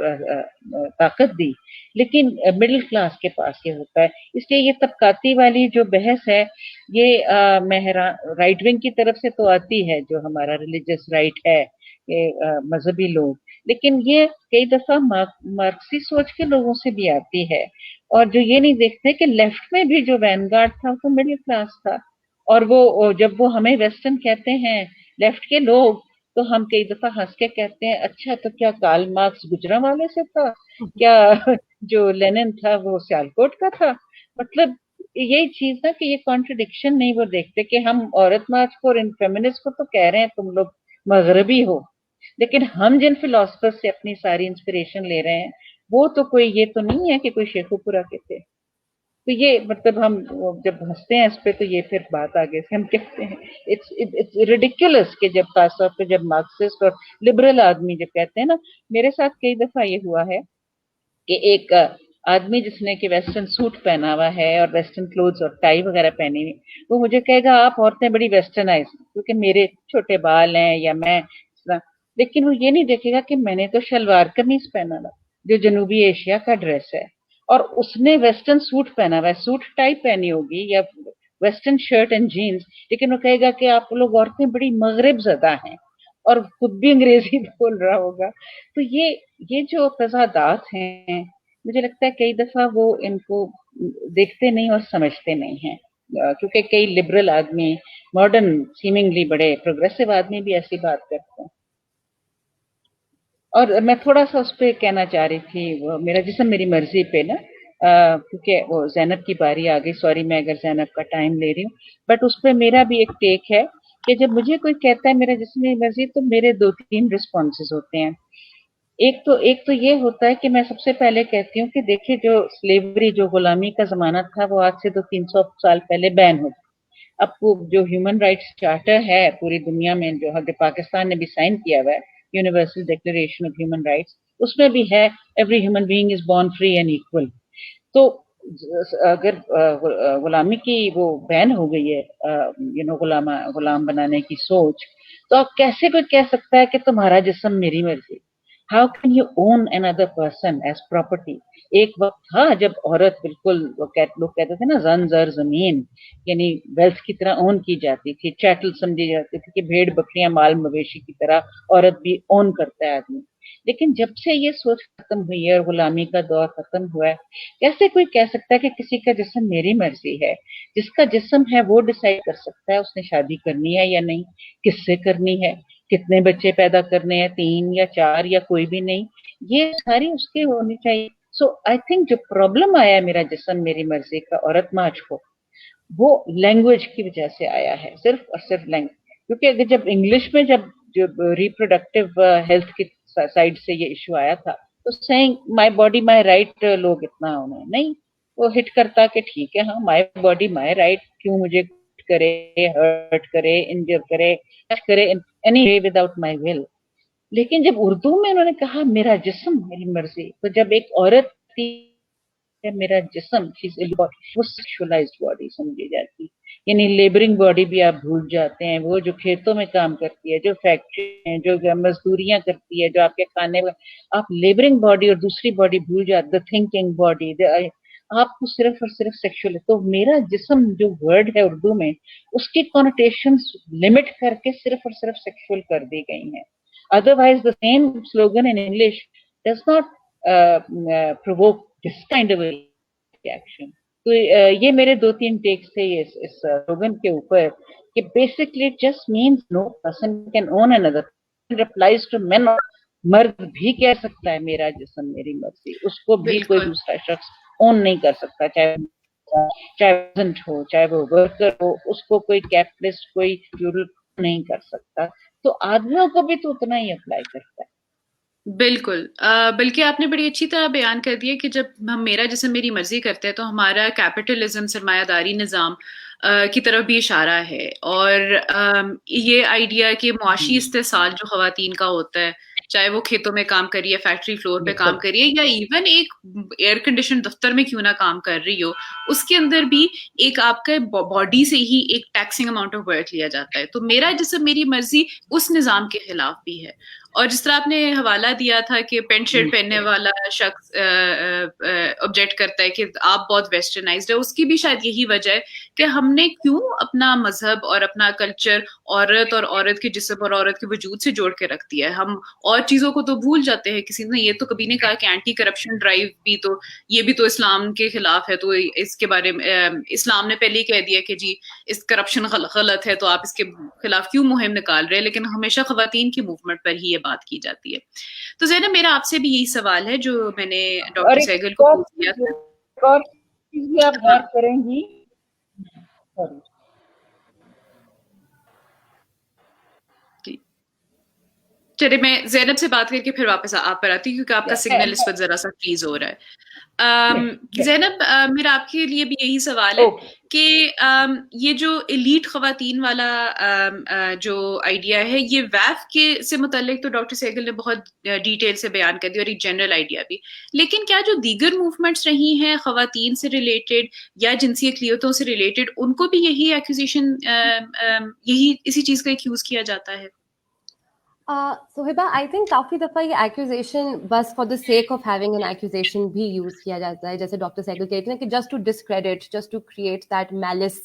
ताकत दी, लेकिन मिडिल क्लास के पास ये होता है। इसलिए ये तबकाती वाली जो बहस है ये राइट विंग की तरफ से तो आती है, जो हमारा रिलीजियस राइट है, ये मजहबी लोग, लेकिन ये कई दफा मार्क्सी सोच के लोगों से भी आती है, और जो ये नहीं देखते कि लेफ्ट में भी जो वैनगार्ड था वो मिडिल क्लास था। और वो जब वो हमें वेस्टर्न कहते हैं लेफ्ट के लोग, तो हम कई दफा हंस के कहते हैं अच्छा तो क्या कार्ल मार्क्स गुजरांवाले से था क्या, जो लेनिन था वो सियालकोट का था। मतलब यही चीज ना कि ये कॉन्ट्रडिक्शन नहीं वो देखते कि हम औरत मार्च को और इन फेमिनिस्ट को तो कह रहे हैं तुम लोग मगरबी हो, लेकिन हम जिन फिलोसफर से अपनी सारी इंस्पिरेशन ले रहे हैं वो तो कोई ये तो नहीं है कि कोई शेखुपुरा के थे। तो ये मतलब हम जब हंसते हैं इस पे तो ये फिर बात आगे से हम कहते हैं इट्स रिडिकुलस कि जब खास तौर पे जब मार्क्सिस्ट और लिबरल आदमी जब कहते हैं ना, मेरे साथ कई दफा ये हुआ है कि एक आदमी जिसने कि वेस्टर्न सूट पहना हुआ है और वेस्टर्न क्लोथ्स और टाई वगैरह पहनी हुई, वो मुझे कहेगा आप औरतें बड़ी वेस्टर्नाइज, क्योंकि मेरे छोटे बाल हैं या मैं, लेकिन वो ये नहीं देखेगा कि मैंने तो शलवार कमीज पहना हुआ जो जनूबी एशिया का ड्रेस है, और उसने वेस्टर्न सूट पहना हुआ है, सूट टाई पहनी होगी या वेस्टर्न शर्ट एंड जीन्स, लेकिन वो कहेगा कि आप लोग औरतें बड़ी मगरब ज़दा हैं, और खुद भी अंग्रेजी बोल रहा होगा। तो ये जो तजादात हैं, मुझे लगता है कई दफा वो इनको देखते नहीं और समझते नहीं हैं, क्योंकि कई लिबरल आदमी, मॉडर्न सीमिंगली बड़े प्रोग्रेसिव आदमी भी ऐसी बात करते हैं। और मैं थोड़ा सा उस पर कहना चाह रही थी, वो मेरा जिस्म मेरी मर्जी पे ना, क्योंकि वो जैनब की बारी आ गई, सॉरी मैं अगर जैनब का टाइम ले रही हूँ, बट उस पर मेरा भी एक टेक है कि जब मुझे कोई कहता है मेरा जिस्म मेरी मर्जी, तो मेरे 2-3 रिस्पॉन्सेज होते हैं। एक तो ये होता है कि मैं सबसे पहले कहती हूँ कि देखिए जो स्लेवरी, जो गुलामी का जमाना था, वो आज से 200-300 साल पहले बैन हो गया। अब वो जो ह्यूमन राइट्स चार्टर है पूरी दुनिया में, जो पाकिस्तान ने भी साइन किया हुआ है, universal declaration of human rights, उसमें भी है every human being is born free and equal. तो अगर गुलामी की वो बैन हो गई है, गुलाम बनाने की सोच, तो आप कैसे कोई कह सकता है कि तुम्हारा जिस्म मेरी मर्जी? How can you own another person as property? एक वक्त था जब औरत बिल्कुल लोग कहते थे ना जन जर जमीन, यानी वेल्थ की तरह ओन की जाती थी, चैटल समझी जाती थी कि भेड़ बकरियां माल मवेशी की तरह औरत भी ओन करता है आदमी। लेकिन जब से ये सोच खत्म हुई है और गुलामी का दौर खत्म हुआ है, कैसे कोई कह सकता है कि किसी का जिस्म मेरी मर्जी है? जिसका जिस्म है वो डिसाइड कर सकता है उसने शादी करनी है या नहीं, किससे करनी है, कितने बच्चे पैदा करने हैं, 3 या 4 या कोई भी नहीं, ये सारी उसके होनी चाहिए। सो आई थिंक जो प्रॉब्लम आया है मेरा जिस्म मेरी मर्जी का औरत मार्च को, वो लैंग्वेज की वजह से आया है, सिर्फ और सिर्फ लैंग्वेज। क्योंकि अगर जब इंग्लिश में जब रिप्रोडक्टिव हेल्थ की साइड से ये इशू आया था, तो saying my body my right लोग इतना उन्हें नहीं वो हिट करता कि ठीक है, हाँ माय बॉडी माय राइट, क्यों मुझे करे, हर्ट करे, इंजर करे, करे in any way without my will. लेकिन जब उर्दू में उन्होंने कहा मेरा जिस्म मेरी मर्जी, तो जब एक औरत थी मेरा जिस्म वो सेक्सुअलाइज्ड बॉडी समझी जाती है, यानी लेबरिंग बॉडी भी आप भूल जाते हैं, वो जो खेतों में काम करती है, जो फैक्ट्री में जो मजदूरियां करती है, जो आपके खाने में, आप लेबरिंग बॉडी और दूसरी बॉडी भूल जाते, द थिंकिंग बॉडी, आपको सिर्फ और सिर्फ सेक्सुअल। तो मेरा जिस्म जो वर्ड है उर्दू में, उसकी कॉनोटेशंस लिमिट करके सिर्फ और सिर्फ सेक्सुअल कर दी गई हैं। Otherwise, the same slogan in English does not provoke this kind of a reaction. तो ये मेरे 2-3 टेक्स थे इस स्लोगन के ऊपर कि basically it just means no person can own another. It applies to men. मर्द भी कह सकता है मेरा जिस्म मेरी मर्जी, उसको भी कोई दूसरा शख्स ओन नहीं कर सकता, चाहे हो, चाहे वो वर्कर हो, उसको कोई कैपिटलिस्ट कोई नहीं कर सकता। तो आदमियों को भी तो उतना ही अप्लाई करता है। बिल्कुल, बल्कि आपने बड़ी अच्छी तरह बयान कर दिया कि जब हम मेरा जिस्म मेरी मर्जी करते हैं तो हमारा कैपिटलिज्म, सरमायादारी निज़ाम की तरफ भी इशारा है, और ये आइडिया कि मुआशी इस्तेसाल जो ख़वातीन का होता है, चाहे वो खेतों में काम करिए, फैक्ट्री फ्लोर पे काम करिए, या इवन एक एयर कंडीशन दफ्तर में क्यों ना काम कर रही हो, उसके अंदर भी एक आपके बॉडी से ही एक टैक्सिंग अमाउंट ऑफ वर्क लिया जाता है। तो मेरा जिस्म मेरी मर्जी उस निज़ाम के खिलाफ भी है। और जिस तरह आपने हवाला दिया था कि पेंट शर्ट पहनने वाला शख्स ऑब्जेक्ट करता है कि आप बहुत वेस्टर्नाइज्ड है, उसकी भी शायद यही वजह है कि हमने क्यों अपना मजहब और अपना कल्चर औरत और औरत के जिस्म और औरत के वजूद से जोड़ के रख दिया है। हम और चीजों को तो भूल जाते हैं। किसी ने ये तो कभी नहीं कहा कि एंटी करप्शन ड्राइव भी तो ये भी तो इस्लाम के खिलाफ है, तो इसके बारे में इस्लाम ने पहले ही कह दिया कि जी इस करप्शन गलत है, तो आप इसके खिलाफ क्यों मुहिम निकाल रहे हैं। लेकिन हमेशा खवातीन की मूवमेंट पर ही ये बात की जाती है। तो ज़ैनब, मेरा आपसे भी यही सवाल है जो मैंने डॉक्टर सहगल को पूछ दिया था। और भी आप गौर करेंगी, चलिए मैं ज़ैनब से बात करके फिर वापस आप पर आती हूँ, क्योंकि आपका सिग्नल इस वक्त जरा सा फ्रीज हो रहा है। ज़ैनब, मेरा आपके लिए भी यही सवाल है कि ये जो एलीट ख़वातीन वाला जो आइडिया है, ये वैफ के से मुतालिक तो डॉक्टर सहगल ने बहुत डिटेल से बयान कर दिया, और एक जनरल आइडिया भी। लेकिन क्या जो दीगर मूवमेंट्स रही हैं ख़वातीन से रिलेटेड या जिनसी अक़लियतों से रिलेटेड, उनको भी यही एक्यूजेशन, यही इसी चीज़ का एक्यूज किया जाता है? सोहिबा, आई थिंक काफ़ी दफ़ा ये एक्यूजेशन बस for the sake of having an accusation भी यूज़ किया जाता है। जैसे डॉक्टर सहगल कहते हैं कि just to discredit, just to create that malice,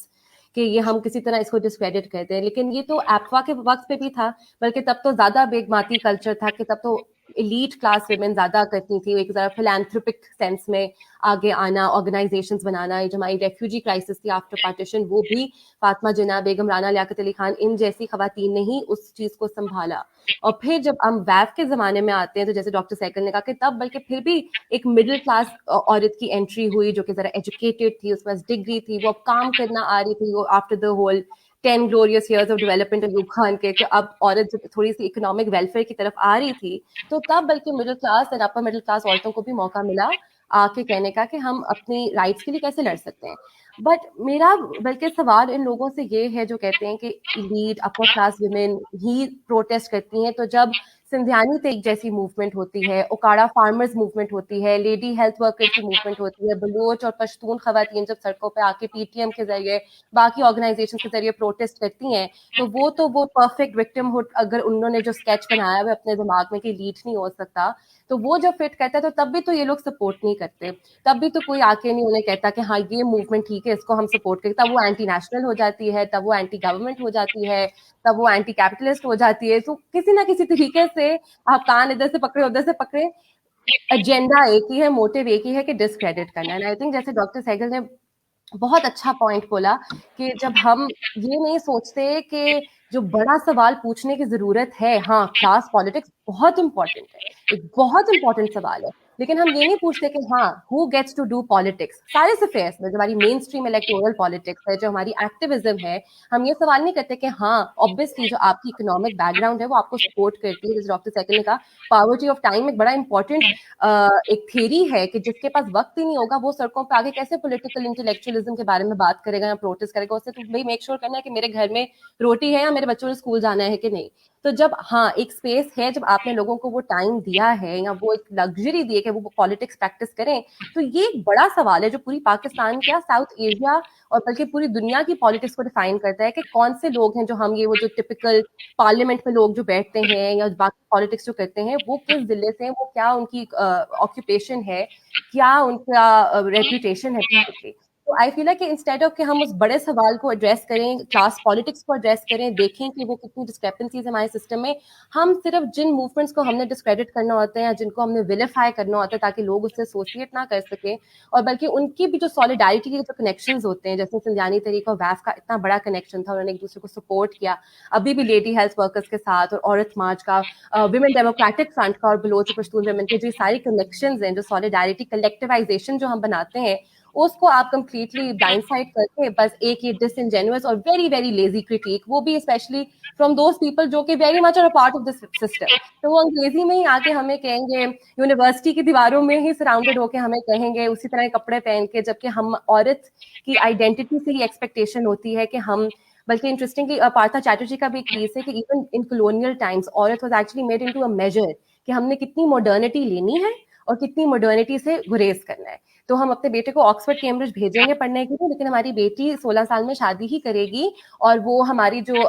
कि ये हम किसी तरह इसको डिस्क्रेडिट करते हैं। लेकिन ये तो एप्वा के वक्त पे भी था, बल्कि तब तो ज़्यादा बेगमाती कल्चर था कि तब तो एलीट क्लास विमेन ज़्यादा करती थी, एक ज़रा फिलैंथ्रोपिक सेंस में आगे आना, ऑर्गेनाइजेशंस बनाना। ये जो हमारी रेफ्यूजी क्राइसिस थी आफ्टर पार्टीशन, वो भी फातिमा जिन्ना, बेगम राना लियाकत अली खान, इन जैसी खवातीन ने ही उस चीज़ को संभाला। और फिर जब हम वैफ के ज़माने में आते हैं, तो जैसे डॉक्टर सहगल ने कहा कि तब बल्कि फिर भी एक मिडिल क्लास औरत की एंट्री हुई, जो कि ज़रा एजुकेटेड थी, उसके पास डिग्री थी, वो अब काम करना आ रही थी, वो after the whole 10 glorious years of development Ayub Khan के, कि अब औरत जब थोड़ी सी इकोनॉमिक वेलफेयर की तरफ आ रही थी, तो तब बल्कि middle class and upper middle class औरतों को भी मौका मिला आके कहने का कि हम अपनी राइट्स के लिए कैसे लड़ सकते हैं। बट मेरा बल्कि सवाल इन लोगों से ये है जो कहते हैं कि एलीट अपर क्लास विमेन ही प्रोटेस्ट करती हैं। तो जब सिंधियानी तेग जैसी मूवमेंट होती है, ओकाड़ा फार्मर्स मूवमेंट होती है, लेडी हेल्थ वर्कर्स की मूवमेंट होती है, बलूच और पश्तून खवातीन जब सड़कों पे आके पीटीएम के जरिए, बाकी ऑर्गेनाइजेशन के जरिए प्रोटेस्ट करती हैं, तो वो परफेक्ट विक्टिमहुड, अगर उन्होंने जो स्केच बनाया है अपने दिमाग में कि लीड नहीं हो सकता, तो वो जब फिट करता है तो तब भी तो ये लोग सपोर्ट नहीं करते, तब भी तो कोई आके नहीं उन्हें कहता कि हाँ ये मूवमेंट ठीक है, इसको हम सपोर्ट करें। तब वो एंटी नेशनल हो जाती है, तब वो एंटी गवर्नमेंट हो जाती है, तब वो एंटी कैपिटलिस्ट हो जाती है। तो किसी ना किसी तरीके से आप कान इधर से पकड़े उधर से पकड़े, एजेंडा एक ही है, मोटिव एक ही है कि डिस्क्रेडिट करना है। आई थिंक जैसे डॉक्टर सहगल ने बहुत अच्छा पॉइंट बोला कि जब हम ये नहीं सोचते कि जो बड़ा सवाल पूछने की जरूरत है, हाँ क्लास पॉलिटिक्स बहुत इंपॉर्टेंट है, एक बहुत इंपॉर्टेंट सवाल है, लेकिन हम ये नहीं पूछते कि हाँ who gets to do politics. सारे अफेयर्स में जो हमारी मेन स्ट्रीम इलेक्टोरल पॉलिटिक्स है, जो हमारी एक्टिविज्म है, हम ये सवाल नहीं करते कि हाँ ऑब्वियसली जो आपकी इकोनॉमिक बैकग्राउंड है वो आपको सपोर्ट करती है। जैसे डॉक्टर सहगल ने कहा, पावर्टी ऑफ टाइम एक बड़ा इंपॉर्टेंट एक थ्योरी है कि जिसके पास वक्त ही नहीं होगा वो सड़कों पर आगे कैसे पॉलिटिकल इंटेलेक्चुअलिज्म के बारे में बात करेगा या प्रोटेस्ट करेगा। उससे तो भाई मेक श्योर करना है कि मेरे घर में रोटी है या मेरे बच्चों ने स्कूल जाना है कि नहीं। तो जब हाँ एक स्पेस है, जब आपने लोगों को वो टाइम दिया है या वो एक लग्जरी दी है कि वो पॉलिटिक्स प्रैक्टिस करें, तो ये एक बड़ा सवाल है जो पूरी पाकिस्तान क्या साउथ एशिया और बल्कि पूरी दुनिया की पॉलिटिक्स को डिफाइन करता है कि कौन से लोग हैं जो हम ये वो जो टिपिकल पार्लियामेंट में लोग जो बैठते हैं या बाकी पॉलिटिक्स जो करते हैं वो किस जिले से हैं, वो क्या उनकी ऑक्यूपेशन है, क्या उनका रेपुटेशन है बेसिकली। तो आई फील है कि इंस्टेड ऑफ कि हम उस बड़े सवाल को एड्रेस करें, क्लास पॉलिटिक्स को एड्रेस करें, देखें कि वो कितनी डिस्क्रेपेंसीज हमारे सिस्टम में, हम सिर्फ जिन मूवमेंट्स को हमने डिस्क्रेडिट करना होता है या जिनको हमने विलिफाई करना होता है ताकि लोग उससे एसोसिएट ना कर सकें, और बल्कि उनकी भी जो सॉलिडारिटी के जो कनेक्शंस होते हैं, जैसे सिंधियानी तहरीक और वैफ का इतना बड़ा कनेक्शन था, उन्होंने एक दूसरे को सपोर्ट किया, अभी भी लेडी हेल्थ वर्कर्स के साथ, और औरत मार्च का, विमेन डेमोक्रेटिक फ्रंट का और बलोच पश्तून विमेन के जो सारी कनेक्शंस हैं, जो सॉलिडारिटी कलेक्टिवाइजेशन जो हम बनाते हैं, उसको आप कंप्लीटली ब्लाइंड साइड करके बस एक ही डिसइनजेन्युअस और वेरी वेरी लेजी क्रिटिक, वो भी स्पेशली फ्रॉम दोज पीपल जो कि very much are a part of this system, तो वो अंग्रेजी में ही आके हमें कहेंगे, यूनिवर्सिटी की दीवारों में ही सराउंडेड होके हमें कहेंगे उसी तरह के कपड़े पहन के, जबकि हम औरत की आइडेंटिटी से ही एक्सपेक्टेशन होती है कि हम, बल्कि इंटरेस्टिंगली पार्था चैटर्जी का भी एक केस है कि इवन इन कॉलोनियल टाइम्स औरत was actually made into a major कि हमने कितनी मॉडर्निटी लेनी है और कितनी मॉडर्निटी से गुरेज करना है। तो हम अपने बेटे को ऑक्सफोर्ड कैम्ब्रिज भेजेंगे पढ़ने के लिए, लेकिन हमारी बेटी 16 साल में शादी ही करेगी, और वो हमारी जो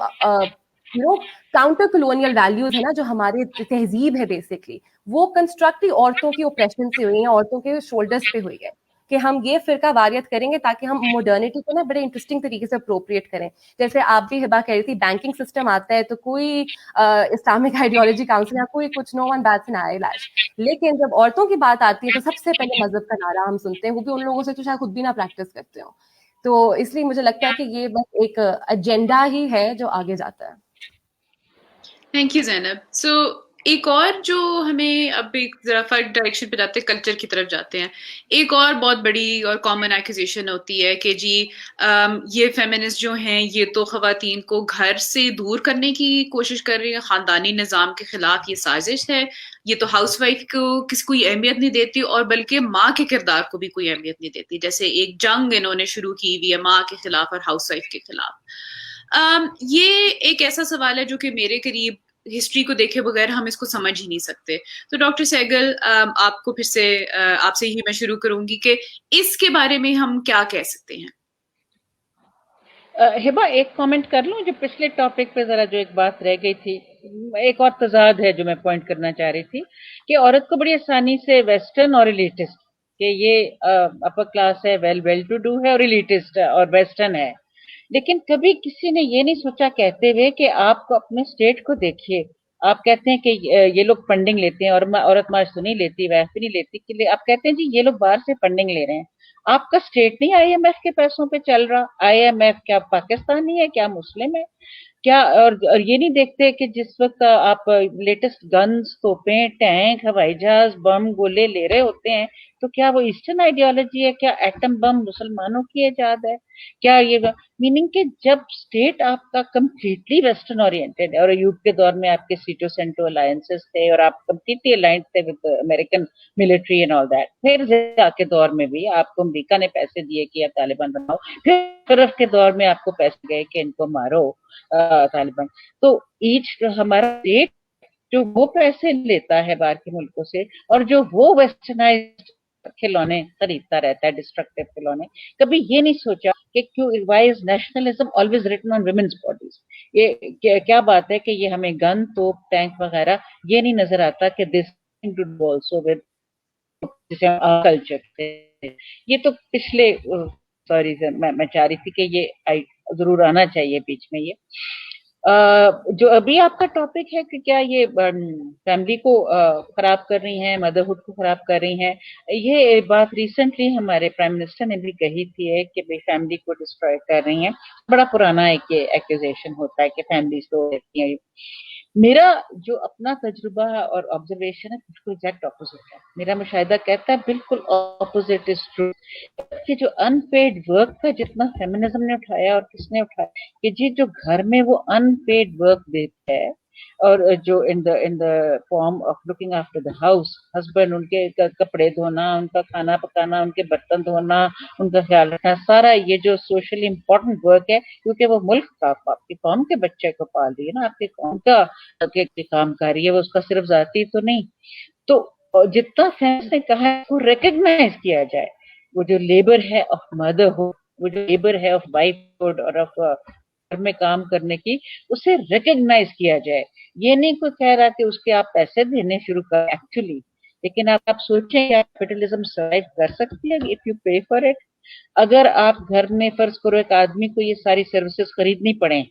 काउंटर कॉलोनियल वैल्यूज है ना, जो हमारे तहजीब है बेसिकली, वो कंस्ट्रक्ट ही औरतों की ओप्रेशन से हुई है, औरतों के शोल्डर्स पे हुई है कि हम ये फिरका वारियत करेंगे ताकि हम मॉडर्निटी को ना बड़े इंटरेस्टिंग तरीके से अप्रोप्रिएट करें। जैसे आप भी हिबा कह रही थी, बैंकिंग सिस्टम आता है तो कोई इस्लामिक आइडियोलॉजी काउंसिल या कोई कुछ, no one bats an eyelash, लेकिन जब औरतों की बात आती है तो सबसे पहले मजहब का नारा हम सुनते हैं, वो भी उन लोगों से तो शायद खुद भी ना प्रैक्टिस करते हो। तो इसलिए मुझे लगता है कि ये बस एक एजेंडा ही है जो आगे जाता है। Thank you Zainab. सो एक और जो हमें अब एक जरा फर्क डायरेक्शन पे जाते हैं, कल्चर की तरफ जाते हैं, एक और बहुत बड़ी और कॉमन एक्यूजेशन होती है कि जी ये फेमिनिस्ट जो हैं ये तो खवातीन को घर से दूर करने की कोशिश कर रही है, खानदानी निज़ाम के खिलाफ ये साजिश है, ये तो हाउसवाइफ को किसी कोई अहमियत नहीं देती और बल्कि माँ के किरदार को भी कोई अहमियत नहीं देती, जैसे एक जंग इन्होंने शुरू की हुई है माँ के खिलाफ और हाउसवाइफ के खिलाफ। ये एक ऐसा सवाल है जो कि मेरे करीब हिस्ट्री को देखे बगैर हम इसको समझ ही नहीं सकते। तो डॉक्टर सहगल, आपको फिर से आपसे ही मैं शुरू करूंगी कि इसके बारे में हम क्या कह सकते हैं। हिबा एक कमेंट कर लूं, जो पिछले टॉपिक पे जरा जो एक बात रह गई थी, एक और तजाद है जो मैं पॉइंट करना चाह रही थी कि औरत को बड़ी आसानी से वेस्टर्न और एलिटिस्ट, कि ये अपर क्लास है, वेल टू डू है और एलिटिस्ट और वेस्टर्न है, लेकिन कभी किसी ने ये नहीं सोचा कहते हुए कि आप अपने स्टेट को देखिए। आप कहते हैं कि ये लोग फंडिंग लेते हैं, और औरत मार्च तो नहीं लेती, वैसे भी नहीं लेती, कि आप कहते हैं जी ये लोग बाहर से फंडिंग ले रहे हैं। आपका स्टेट नहीं आईएमएफ के पैसों पे चल रहा। आईएमएफ क्या पाकिस्तानी है, क्या मुस्लिम है, क्या? और ये नहीं देखते कि जिस वक्त आप लेटेस्ट गन्स, तोपें, टैंक, हवाई जहाज, बम, गोले ले रहे होते हैं, तो क्या वो ईस्टर्न आइडियोलॉजी है? क्या एटम बम मुसलमानों की इजाद है? क्या ये मीनिंग कि जब स्टेट आपका कंप्लीटली वेस्टर्न ओरिएंटेड है, और यूथ के दौर में आपके सीटो सेंटो अलायंसेस थे और आप कंप्लीटली अलाइंड थे with American military and all that, फिर के दौर में भी आपको अमेरिका ने पैसे दिए कि आप तालिबान बनाओ, फिर तरफ के दौर में आपको पैसे गए कि इनको मारो तालिबान। तो ईच हमारा स्टेट जो वो पैसे लेता है बाहर के मुल्कों से, और जो वो वेस्टर्नाइज्ड खिलौने खरीदता रहता है, डिस्ट्रक्टिव खिलौने, कभी ये नहीं सोचा कि क्यों why is nationalism always written on women's bodies. ये क्या बात है कि ये हमें गन, तोप, टैंक वगैरह, ये नहीं नजर आता कि this to do also with culture. ये तो पिछले सॉरी सर, मैं चाह रही थी कि ये जरूर आना चाहिए बीच में। ये जो अभी आपका टॉपिक है कि क्या ये फैमिली को खराब कर रही हैं, मदरहुड को खराब कर रही हैं, ये बात रिसेंटली हमारे प्राइम मिनिस्टर ने भी कही थी कि भाई फैमिली को डिस्ट्रॉय कर रही हैं। बड़ा पुराना एक ये एक्यूजेशन होता है कि फैमिली तो रहती है। मेरा जो अपना तजुर्बा और ऑब्जर्वेशन है बिल्कुल एग्जैक्ट ऑपोजिट है। मेरा मुशाहिदा कहता है बिल्कुल ऑपोजिट इज ट्रू, कि जो अनपेड वर्क का जितना फेमिनिज्म ने उठाया और किसने उठाया, कि जी जो घर में वो अनपेड वर्क देता है, और जो in the form of looking after the house, husband उनके कपड़े धोना, उनका खाना पकाना, उनके बर्तन धोना, उनका ख्याल रखना, सारा ये जो सोशली इम्पोर्टेंट वर्क है, क्योंकि वो मुल्क का आपकी कौम के बच्चे को पाल रही है ना, आपकी कौम का के काम कर रही है, वो उसका सिर्फ जाती तो नहीं। तो जितना सेंस ने कहा है वो रिकग्नाइज किया जाए, वो जो लेबर है ऑफ मदरहुड, वो जो लेबर है ऑफ वाइफहुड और ऑफ घर में काम करने की, उसे रिकग्नाइज किया जाए। ये नहीं कोई कह रहा कि उसके आप पैसे देने शुरू कर एक्चुअली, लेकिन आप सोचें कैपिटलिज्म सर्वाइव कर सकती है इफ यू पे फॉर इट। अगर आप घर में फर्ज करो एक आदमी को ये सारी सर्विसेज खरीदनी पड़े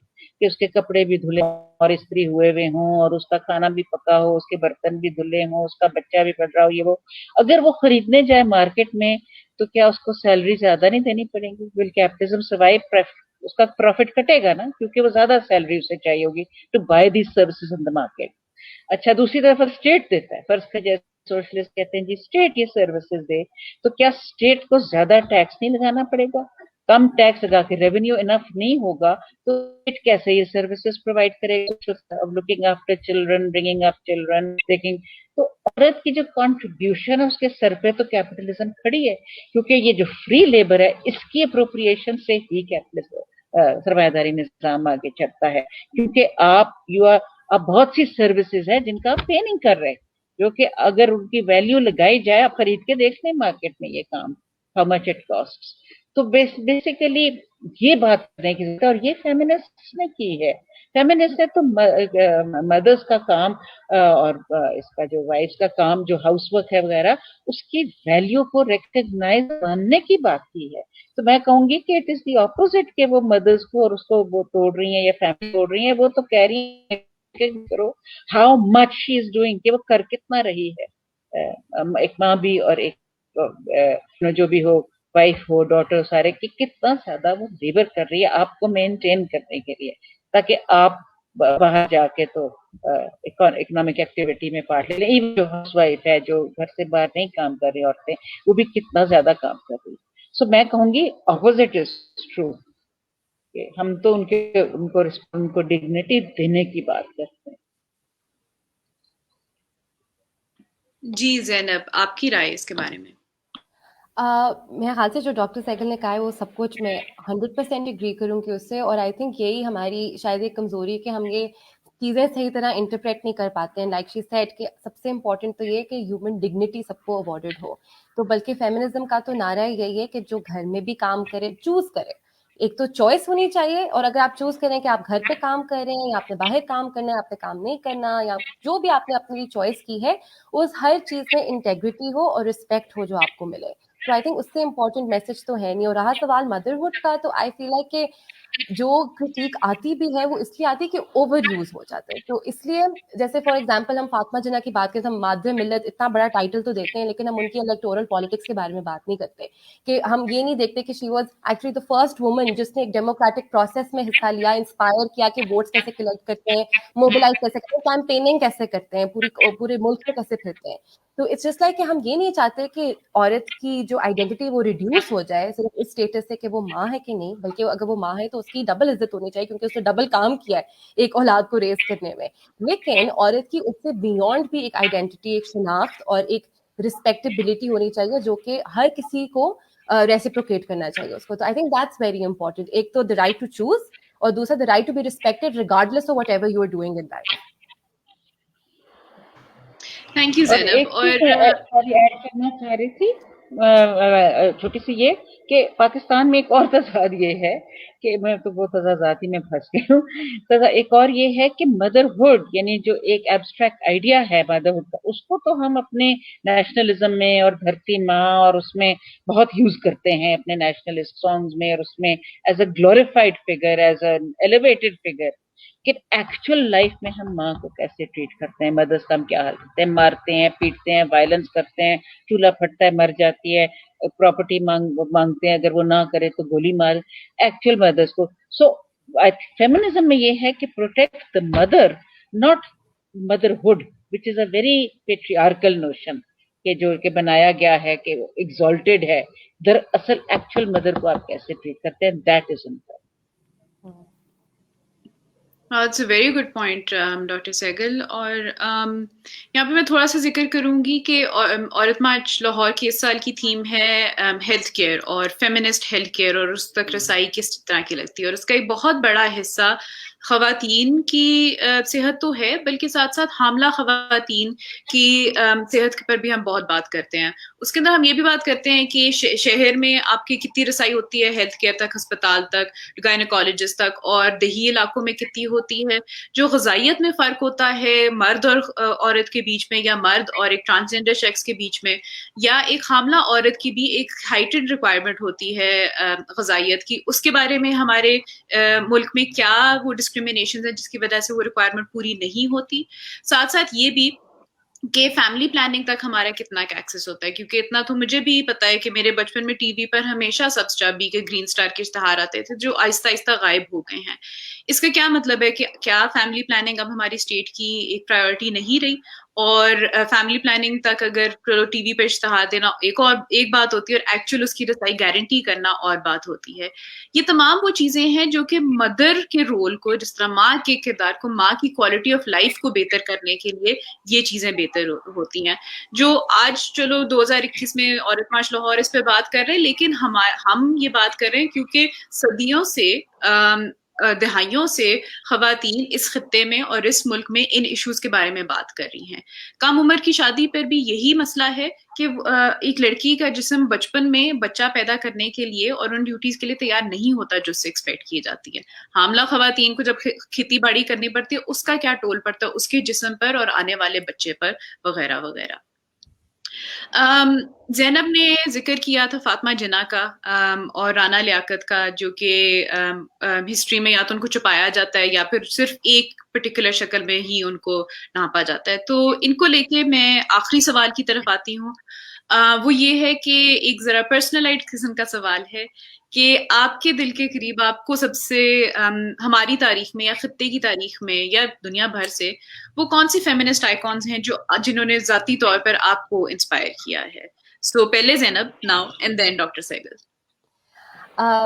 कि उसके कपड़े भी धुले और इस्त्री हुए हुए हों और उसका खाना भी पका हो, उसके बर्तन भी धुले हों, उसका बच्चा भी पढ़ रहा हो, ये वो अगर वो खरीदने जाए मार्केट में, तो क्या उसको सैलरी ज्यादा नहीं देनी पड़ेगी? Will capitalism survive? उसका प्रॉफिट कटेगा ना, क्योंकि वो ज्यादा सैलरी उसे चाहिए होगी to buy these services in the market. अच्छा, दूसरी तरफ स्टेट देता है, फर्ज का जैसे सोशलिस्ट कहते हैं जी स्टेट ये सर्विसेज दे, तो क्या स्टेट को ज्यादा टैक्स नहीं लगाना पड़ेगा? कम टैक्स लगा के रेवेन्यू इनफ नहीं होगा तो स्टेट कैसे ये सर्विसेज प्रोवाइड करेगा? Looking after children, bringing up children, taking, तो औरत की जो कंट्रीब्यूशन है उसके सर पे तो कैपिटलिज्म खड़ी है, क्योंकि ये जो फ्री लेबर है इसकी अप्रोप्रिएशन से ही कैपिटलिज्म सरमायादारी निजाम आगे चलता है। क्योंकि आप अब बहुत सी सर्विसेज है जिनका आप पे नहीं कर रहे, जो कि अगर उनकी वैल्यू लगाई जाए, आप खरीद के देख लें मार्केट में ये काम, हाउ मच इट कॉस्ट। तो बेसिकली ये बात करने की जरूरत है, और ये फेमिनिस्ट ने की है। फेमिनिस्ट है तो मदर्स का काम और इसका जो वाइफ का काम, जो हाउसवर्क है वगैरह, उसकी वैल्यू को रिकग्नाइज करने की बात की है। तो मैं कहूंगी कि इट इज द ऑपोजिट, के वो मदर्स को और उसको वो तोड़ रही है या फैमिली तोड़ रही है। वो तो कह रही है करो how much she is doing, कि वो कर कितना रही है, एक माँ भी और एक जो भी हो, वाइफ हो, डॉटर, सारे की कितना ज्यादा वो लेबर कर रही है आपको मेंटेन करने के लिए, ताकि आप बाहर जाके तो इकोनॉमिक एक्टिविटी में पार्ट ले लें। इवन जो हाउस वाइफ है, जो घर से बाहर नहीं काम कर रही औरतें, वो भी कितना ज्यादा काम कर रही है। सो मैं कहूंगी ऑपोजिट इज ट्रू, हम तो उनको डिग्निटी देने की बात करते हैं। जी ज़ैनब, आपकी राय इसके बारे में? मेरे ख्याल से जो डॉक्टर सहगल ने कहा है वो सब कुछ मैं 100% एग्री करूँगी उससे, और आई थिंक यही हमारी शायद एक कमज़ोरी है कि हम ये चीज़ें सही तरह इंटरप्रेट नहीं कर पाते हैं। लाइक शी सेड कि सबसे इम्पोर्टेंट तो ये है कि ह्यूमन डिग्निटी सबको अवॉर्डेड हो। तो बल्कि फेमिनिज्म का तो नारा यही है कि जो घर में भी काम करे, चूज करे। एक तो चॉइस होनी चाहिए, और अगर आप चूज करें कि आप घर पे काम कर रहे हैं या आपने बाहर काम करना है, आपने काम नहीं करना, या जो भी आपने अपनी चॉइस की है, उस हर चीज में इंटेग्रिटी हो और रिस्पेक्ट हो जो आपको मिले। तो आई थिंक उससे इम्पोर्टेंट मैसेज तो है नहीं। और रहा सवाल मदरहुड का, तो आई फील लाइक कि जो क्रिटिक आती भी है वो इसलिए आती है कि ओवर यूज हो जाते हैं। तो इसलिए जैसे फॉर एग्जांपल हम फातिमा जिन्ना की बात करें, हम मादर मिल्लत इतना बड़ा टाइटल तो देते हैं, लेकिन हम उनकी इलेक्टोरल पॉलिटिक्स के बारे में बात नहीं करते। कि हम ये नहीं देखते कि she was actually the first woman जिसने एक डेमोक्रेटिक प्रोसेस में हिस्सा लिया, इंस्पायर किया कि वोट्स कैसे कलेक्ट करते हैं, मोबिलाइज कैसे करते हैं, कैंपेनिंग कैसे करते हैं, पूरे मुल्क में कैसे फिरते हैं। तो इट्स जस्ट लाइक कि हम ये नहीं चाहते कि औरत की जो आइडेंटिटी वो रिड्यूस हो जाए सिर्फ इस स्टेटस से कि वो माँ है कि नहीं, बल्कि अगर वो माँ है तो उसकी डबल इज्जत होनी चाहिए, क्योंकि उसने डबल काम किया है एक औलाद को रेस करने में। लेकिन औरत की उससे बियॉन्ड भी एक आइडेंटिटी, एक शनाख्त और एक रिस्पेक्टेबिलिटी होनी चाहिए, जो कि हर किसी को रेसिप्रोकेट करना चाहिए उसको। तो I think that's very important. एक तो द राइट टू चूज, और दूसरा the right to be respected regardless of whatever you are doing in life. Thank you और ज़ैनब। एक चीज ऐड करना चाह रही थी, छोटी सी, ये कि पाकिस्तान में एक और तजाद ये है कि मैं तो वो तजादात ही में फंस गई हूँ। एक और ये है कि मदरहुड, यानी जो एक एब्स्ट्रैक्ट आइडिया है मदरहुड का, उसको तो हम अपने नेशनलिज्म में और धरती माँ और उसमें बहुत यूज करते हैं, अपने नेशनलिस्ट सॉन्ग्स में, और उसमें as a glorified figure, as an elevated figure. कि एक्चुअल लाइफ में हम माँ को कैसे ट्रीट करते हैं, मदर्स का हम क्या हाल करते हैं, मारते हैं, पीटते हैं, वायलेंस करते हैं, चूल्हा फटता है, मर जाती है, प्रॉपर्टी मांगते हैं, अगर वो ना करे तो गोली मार एक्चुअल मदर्स को। सो फेमिनिज्म में ये है कि protect the mother, not motherhood, which is a very patriarchal notion, के जो के बनाया गया है कि एग्जॉल्टेड है। दरअसल एक्चुअल मदर को आप कैसे ट्रीट करते हैं, that is important. It's a very good point doctor Sehgal. और यहाँ पे मैं थोड़ा सा जिक्र करूंगी कि औरत मार्च लाहौर की इस साल की थीम है हेल्थ केयर और फेमिनिस्ट हेल्थ केयर, और उस तक रसाई किस तरह की लगती है। और उसका एक बहुत बड़ा हिस्सा खवातीन की सेहत तो है, बल्कि साथ साथ हामला खवातीन की सेहत पर भी हम बहुत बात करते हैं। उसके अंदर हम ये भी बात करते हैं कि शहर में आपकी कितनी रसाई होती है हेल्थ केयर तक, अस्पताल तक, गायनोकोलॉजिस्ट तक, और देही इलाकों में कितनी होती है। जो ग़िज़ाइयत में फ़र्क होता है मर्द और औरत के बीच में, या मर्द और एक ट्रांसजेंडर शख्स के बीच में, या एक हामला औरत की भी एक हाइटेड रिक्वायरमेंट होती है ग़िज़ाइयत की, उसके बारे में हमारे मुल्क में क्या वो डिस्क्रिमिनेशन है जिसकी वजह से वो रिक्वायरमेंट पूरी नहीं होती। साथ साथ ये भी कि फैमिली प्लानिंग तक हमारा कितना एक्सेस होता है, क्योंकि इतना तो मुझे भी पता है कि मेरे बचपन में टीवी पर हमेशा सब स्टार बी के ग्रीन स्टार के इश्तहार आते थे, जो आहिस्ता आहिस्ता गायब हो गए हैं। इसका क्या मतलब है कि क्या फैमिली प्लानिंग अब हमारी स्टेट की एक प्रायोरिटी नहीं रही? और फैमिली प्लानिंग तक अगर टीवी पे इश्तहार देना एक बात होती है, और एक्चुअल उसकी रसाई गारंटी करना और बात होती है। ये तमाम वो चीजें हैं जो कि मदर के रोल को, जिस तरह माँ के किरदार को, माँ की क्वालिटी ऑफ लाइफ को बेहतर करने के लिए ये चीजें बेहतर होती हैं। जो आज चलो 2021 में औरत मार्च लाहौर इस पे बात कर रहे हैं, लेकिन हम ये बात कर रहे हैं क्योंकि सदियों से दहाइयों से खवातीन इस खत्ते में और इस मुल्क में इन इश्यूज के बारे में बात कर रही हैं। कम उम्र की शादी पर भी यही मसला है कि एक लड़की का जिस्म बचपन में बच्चा पैदा करने के लिए और उन ड्यूटीज के लिए तैयार नहीं होता जो उससे एक्सपेक्ट की जाती है। हामला खवातीन को जब खेती बाड़ी करनी पड़ती है, उसका क्या टोल पड़ता है उसके जिस्म पर और आने वाले बच्चे पर, वगैरह वगैरह। ज़ैनब ने जिक्र किया था फातिमा जिन्ना का और राना लियाकत का, जो कि हिस्ट्री में या तो उनको छुपाया जाता है या फिर सिर्फ एक पर्टिकुलर शक्ल में ही उनको नापा जाता है। तो इनको लेके मैं आखिरी सवाल की तरफ आती हूँ। वो ये है कि एक जरा पर्सनलाइज्ड किस्म का सवाल है कि आपके दिल के करीब आपको सबसे हमारी तारीख में या खत्ते की तारीख में या दुनिया भर से वो कौन सी फेमिनिस्ट आइकॉन्स हैं जो जिन्होंने जाती तौर पर आपको इंस्पायर किया है? सो पहले Zainab, now and then doctor Sehgal.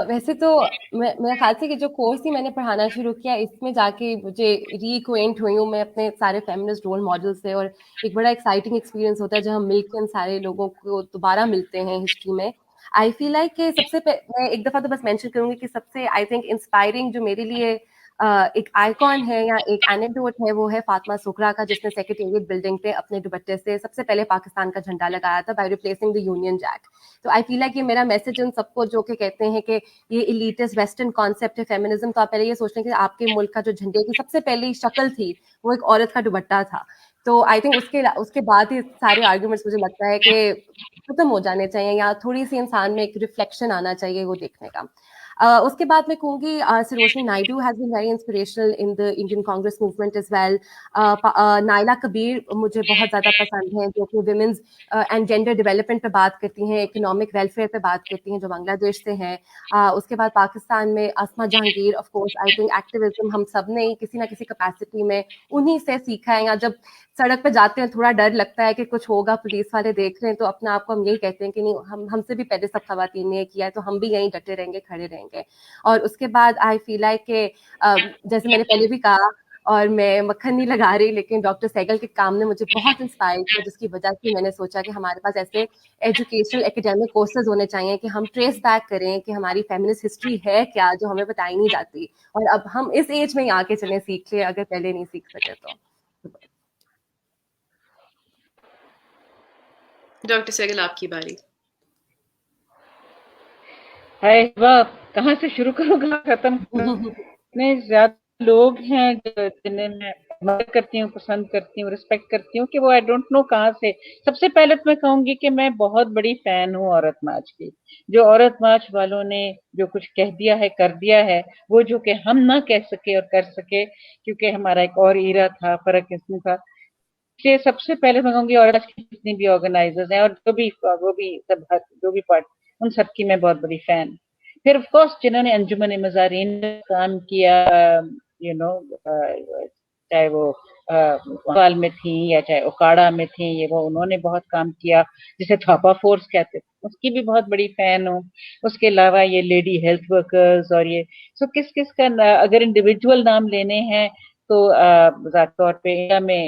वैसे तो मेरा ख्याल से कि जो कोर्स ही मैंने पढ़ाना शुरू किया, इसमें जाके मुझे रीअक्वेंट हुई हूँ मैं अपने सारे फेमिनिस्ट रोल मॉडल से, और एक बड़ा एक्साइटिंग एक्सपीरियंस होता है जब हम मिलकर इन सारे लोगों को दोबारा मिलते हैं हिस्ट्री में। आई फील लाइक कि मैं एक दफ़ा तो बस मेंशन करूंगी कि सबसे आई थिंक इंस्पायरिंग जो मेरे लिए एक आइकॉन है या एक एनेक्डोट है, वो है फातिमा सुकरा का, जिसने सेक्रेटेरिएट बिल्डिंग पे अपने दुपट्टे से सबसे पहले पाकिस्तान का झंडा लगाया था by replacing the Union Jack. तो आई फील लाइक ये मेरा मैसेज उन सबको जो कि कहते हैं कि ये इलीटिस्ट वेस्टर्न कॉन्सेप्ट है फेमिनिज्म, तो आप पहले ये सोच लें कि आपके मुल्क का जो झंडे की सबसे पहली शक्ल थी वो एक औरत का दुपट्टा था। तो आई थिंक उसके बाद ही सारे आर्ग्यूमेंट्स मुझे लगता है कि खत्म हो जाने चाहिए, या थोड़ी सी इंसान में एक रिफ्लेक्शन आना चाहिए वो देखने का। उसके बाद मैं कहूँगी Sarojini Naidu has been very inspirational in the Indian Congress movement as well. Naila Kabir मुझे बहुत ज़्यादा पसंद हैं, जो कि विमेंस एंड जेंडर डेवलपमेंट पे बात करती हैं, इकोनॉमिक वेलफेयर पे बात करती हैं, जो बांग्लादेश से हैं। उसके बाद पाकिस्तान में Asma Jahangir, of course I think activism हम सब ने किसी ना किसी कैपेसिटी में उन्हीं से सीखा है। या जब सड़क पे जाते हैं थोड़ा डर लगता है कि कुछ होगा, पुलिस वाले देख रहे हैं, तो अपने आप को हम यही कहते हैं कि नहीं, हमसे भी पहले सब खवातीन ने किया है, तो हम भी यहीं डटे रहेंगे, खड़े रहेंगे। और उसके बाद आई फील लाइक कि जैसे मैंने पहले भी कहा, और मैं मक्खन नहीं लगा रही, लेकिन डॉक्टर सहगल के काम ने मुझे बहुत इंस्पायर किया, जिसकी वजह से मैंने सोचा कि हमारे पास ऐसे एजुकेशनल एकेडमिक कोर्सेज होने चाहिए कि हम ट्रेस बैक करें कि हमारी फेमिनिस्ट हिस्ट्री है क्या, जो हमें बताई नहीं जाती, और अब हम इस एज में ही आके चलें सीख ले, अगर पहले नहीं सीख सके तो। डॉक्टर सहगल, आपकी बारी। है वाह, कहाँ से शुरू करूँ, कहाँ खत्म करूँ? इतने ज्यादा लोग हैं जिन्हें मैं मदद करती हूँ, पसंद करती हूँ, रिस्पेक्ट करती हूँ, कि वो आई डोंट नो कहाँ से। सबसे पहले तो मैं कहूंगी कि मैं बहुत बड़ी फैन हूँ औरत मार्च की। जो औरत मार्च वालों ने जो कुछ कह दिया है, कर दिया है, वो जो कि हम ना कह सके और कर सके, क्योंकि हमारा एक और ईरा था, फर्क किस्म का। इसलिए सबसे पहले मैं कहूंगी औरत की जितनी भी ऑर्गेनाइजर्स हैं और जो भी सब जो भी पार्ट, उन सबकी मैं बहुत बड़ी फैन। फिर ऑफ कोर्स जिन्होंने अंजुमन मज़ारीन काम किया, यू नो, چاہے وہ وال میں تھی یا چاہے اوکاڑا میں تھی, یہ وہ انہوں نے بہت کام کیا, جسے تھاپا فورس کہتے تھے, اس کی بھی بہت بڑی فین ہوں. اس کے علاوہ یہ لیڈی ہیلتھ ورکرز اور یہ سو کس کس کا اگر انڈیویجول نام لینے ہیں تو ذات طور پہ انڈیا میں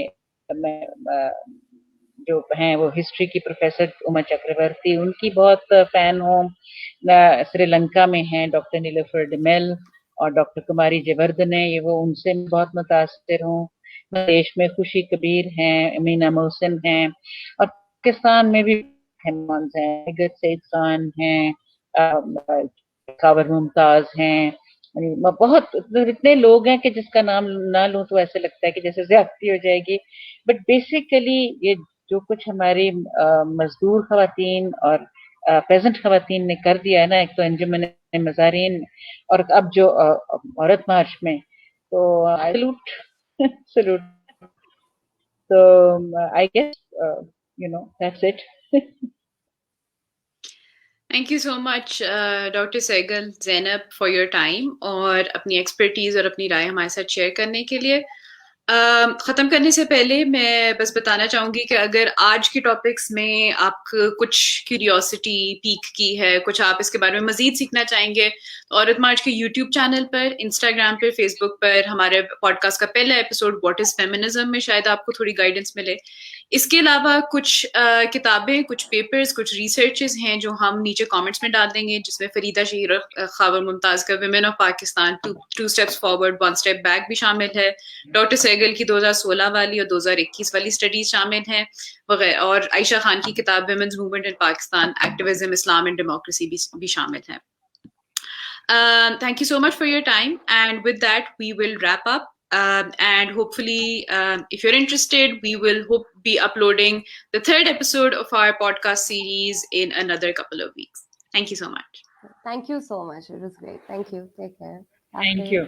جو ہیں وہ ہسٹری کی پروفیسر اما چکرورتی, ان کی بہت فین ہوں. سری لنکا میں ہیں ڈاکٹر نیلوفر ڈیمیل اور ڈاکٹر کماری جیوردھن ہے, یہ وہ ان سے بہت متاثر ہوں. دیش میں خوشی کبیر ہیں, امینا محسن ہیں, اور پاکستان میں بھی ہیں, سعید خان ہیں, خاور ممتاز ہیں. بہت اتنے لوگ ہیں کہ جس کا نام نہ لوں تو ایسے لگتا ہے کہ جیسے زیادتی ہو جائے گی. بٹ بیسیکلی یہ جو کچھ ہماری مزدور خواتین اور پیزنٹ خواتین نے کر دیا ہے نا, ایک تو انجمن مزارین اور اب جو عورت مارچ میں, تو salute. So I guess that's it. Thank you so much, Dr. Sehgal, Zainab, for your time اور اپنی ایکسپرٹیز اور اپنی رائے ہمارے ساتھ شیئر کرنے کے لیے. ختم کرنے سے پہلے میں بس بتانا چاہوں گی کہ اگر آج کے ٹاپکس میں آپ کو کچھ کیوریوسٹی پیک کی ہے, کچھ آپ اس کے بارے میں مزید سیکھنا چاہیں گے, تو عورت مارچ کے یوٹیوب چینل پر, انسٹاگرام پر, فیس بک پر ہمارے پوڈ کاسٹ کا پہلا ایپیسوڈ واٹ از فیمنزم میں شاید آپ کو تھوڑی گائیڈنس ملے. اس کے علاوہ کچھ کتابیں, کچھ پیپرز, کچھ ریسرچز ہیں جو ہم نیچے کامنٹس میں ڈال دیں گے, جس میں فریدہ شہیر خاور ممتاز کا women of Pakistan 2 steps forward 1 step back بھی شامل ہے, ڈاکٹر سہگل کی 2016 والی اور 2021 والی اسٹڈیز شامل ہیں وغیرہ, اور عائشہ خان کی کتاب women's movement in Pakistan activism Islam and democracy بھی شامل ہے. Thank you so much for your time, and with that we will wrap up. And hopefully, if you're interested, we will be uploading the 3rd episode of our podcast series in another couple of weeks. Thank you so much. Thank you so much. It was great. Thank you. Take care. Thank you.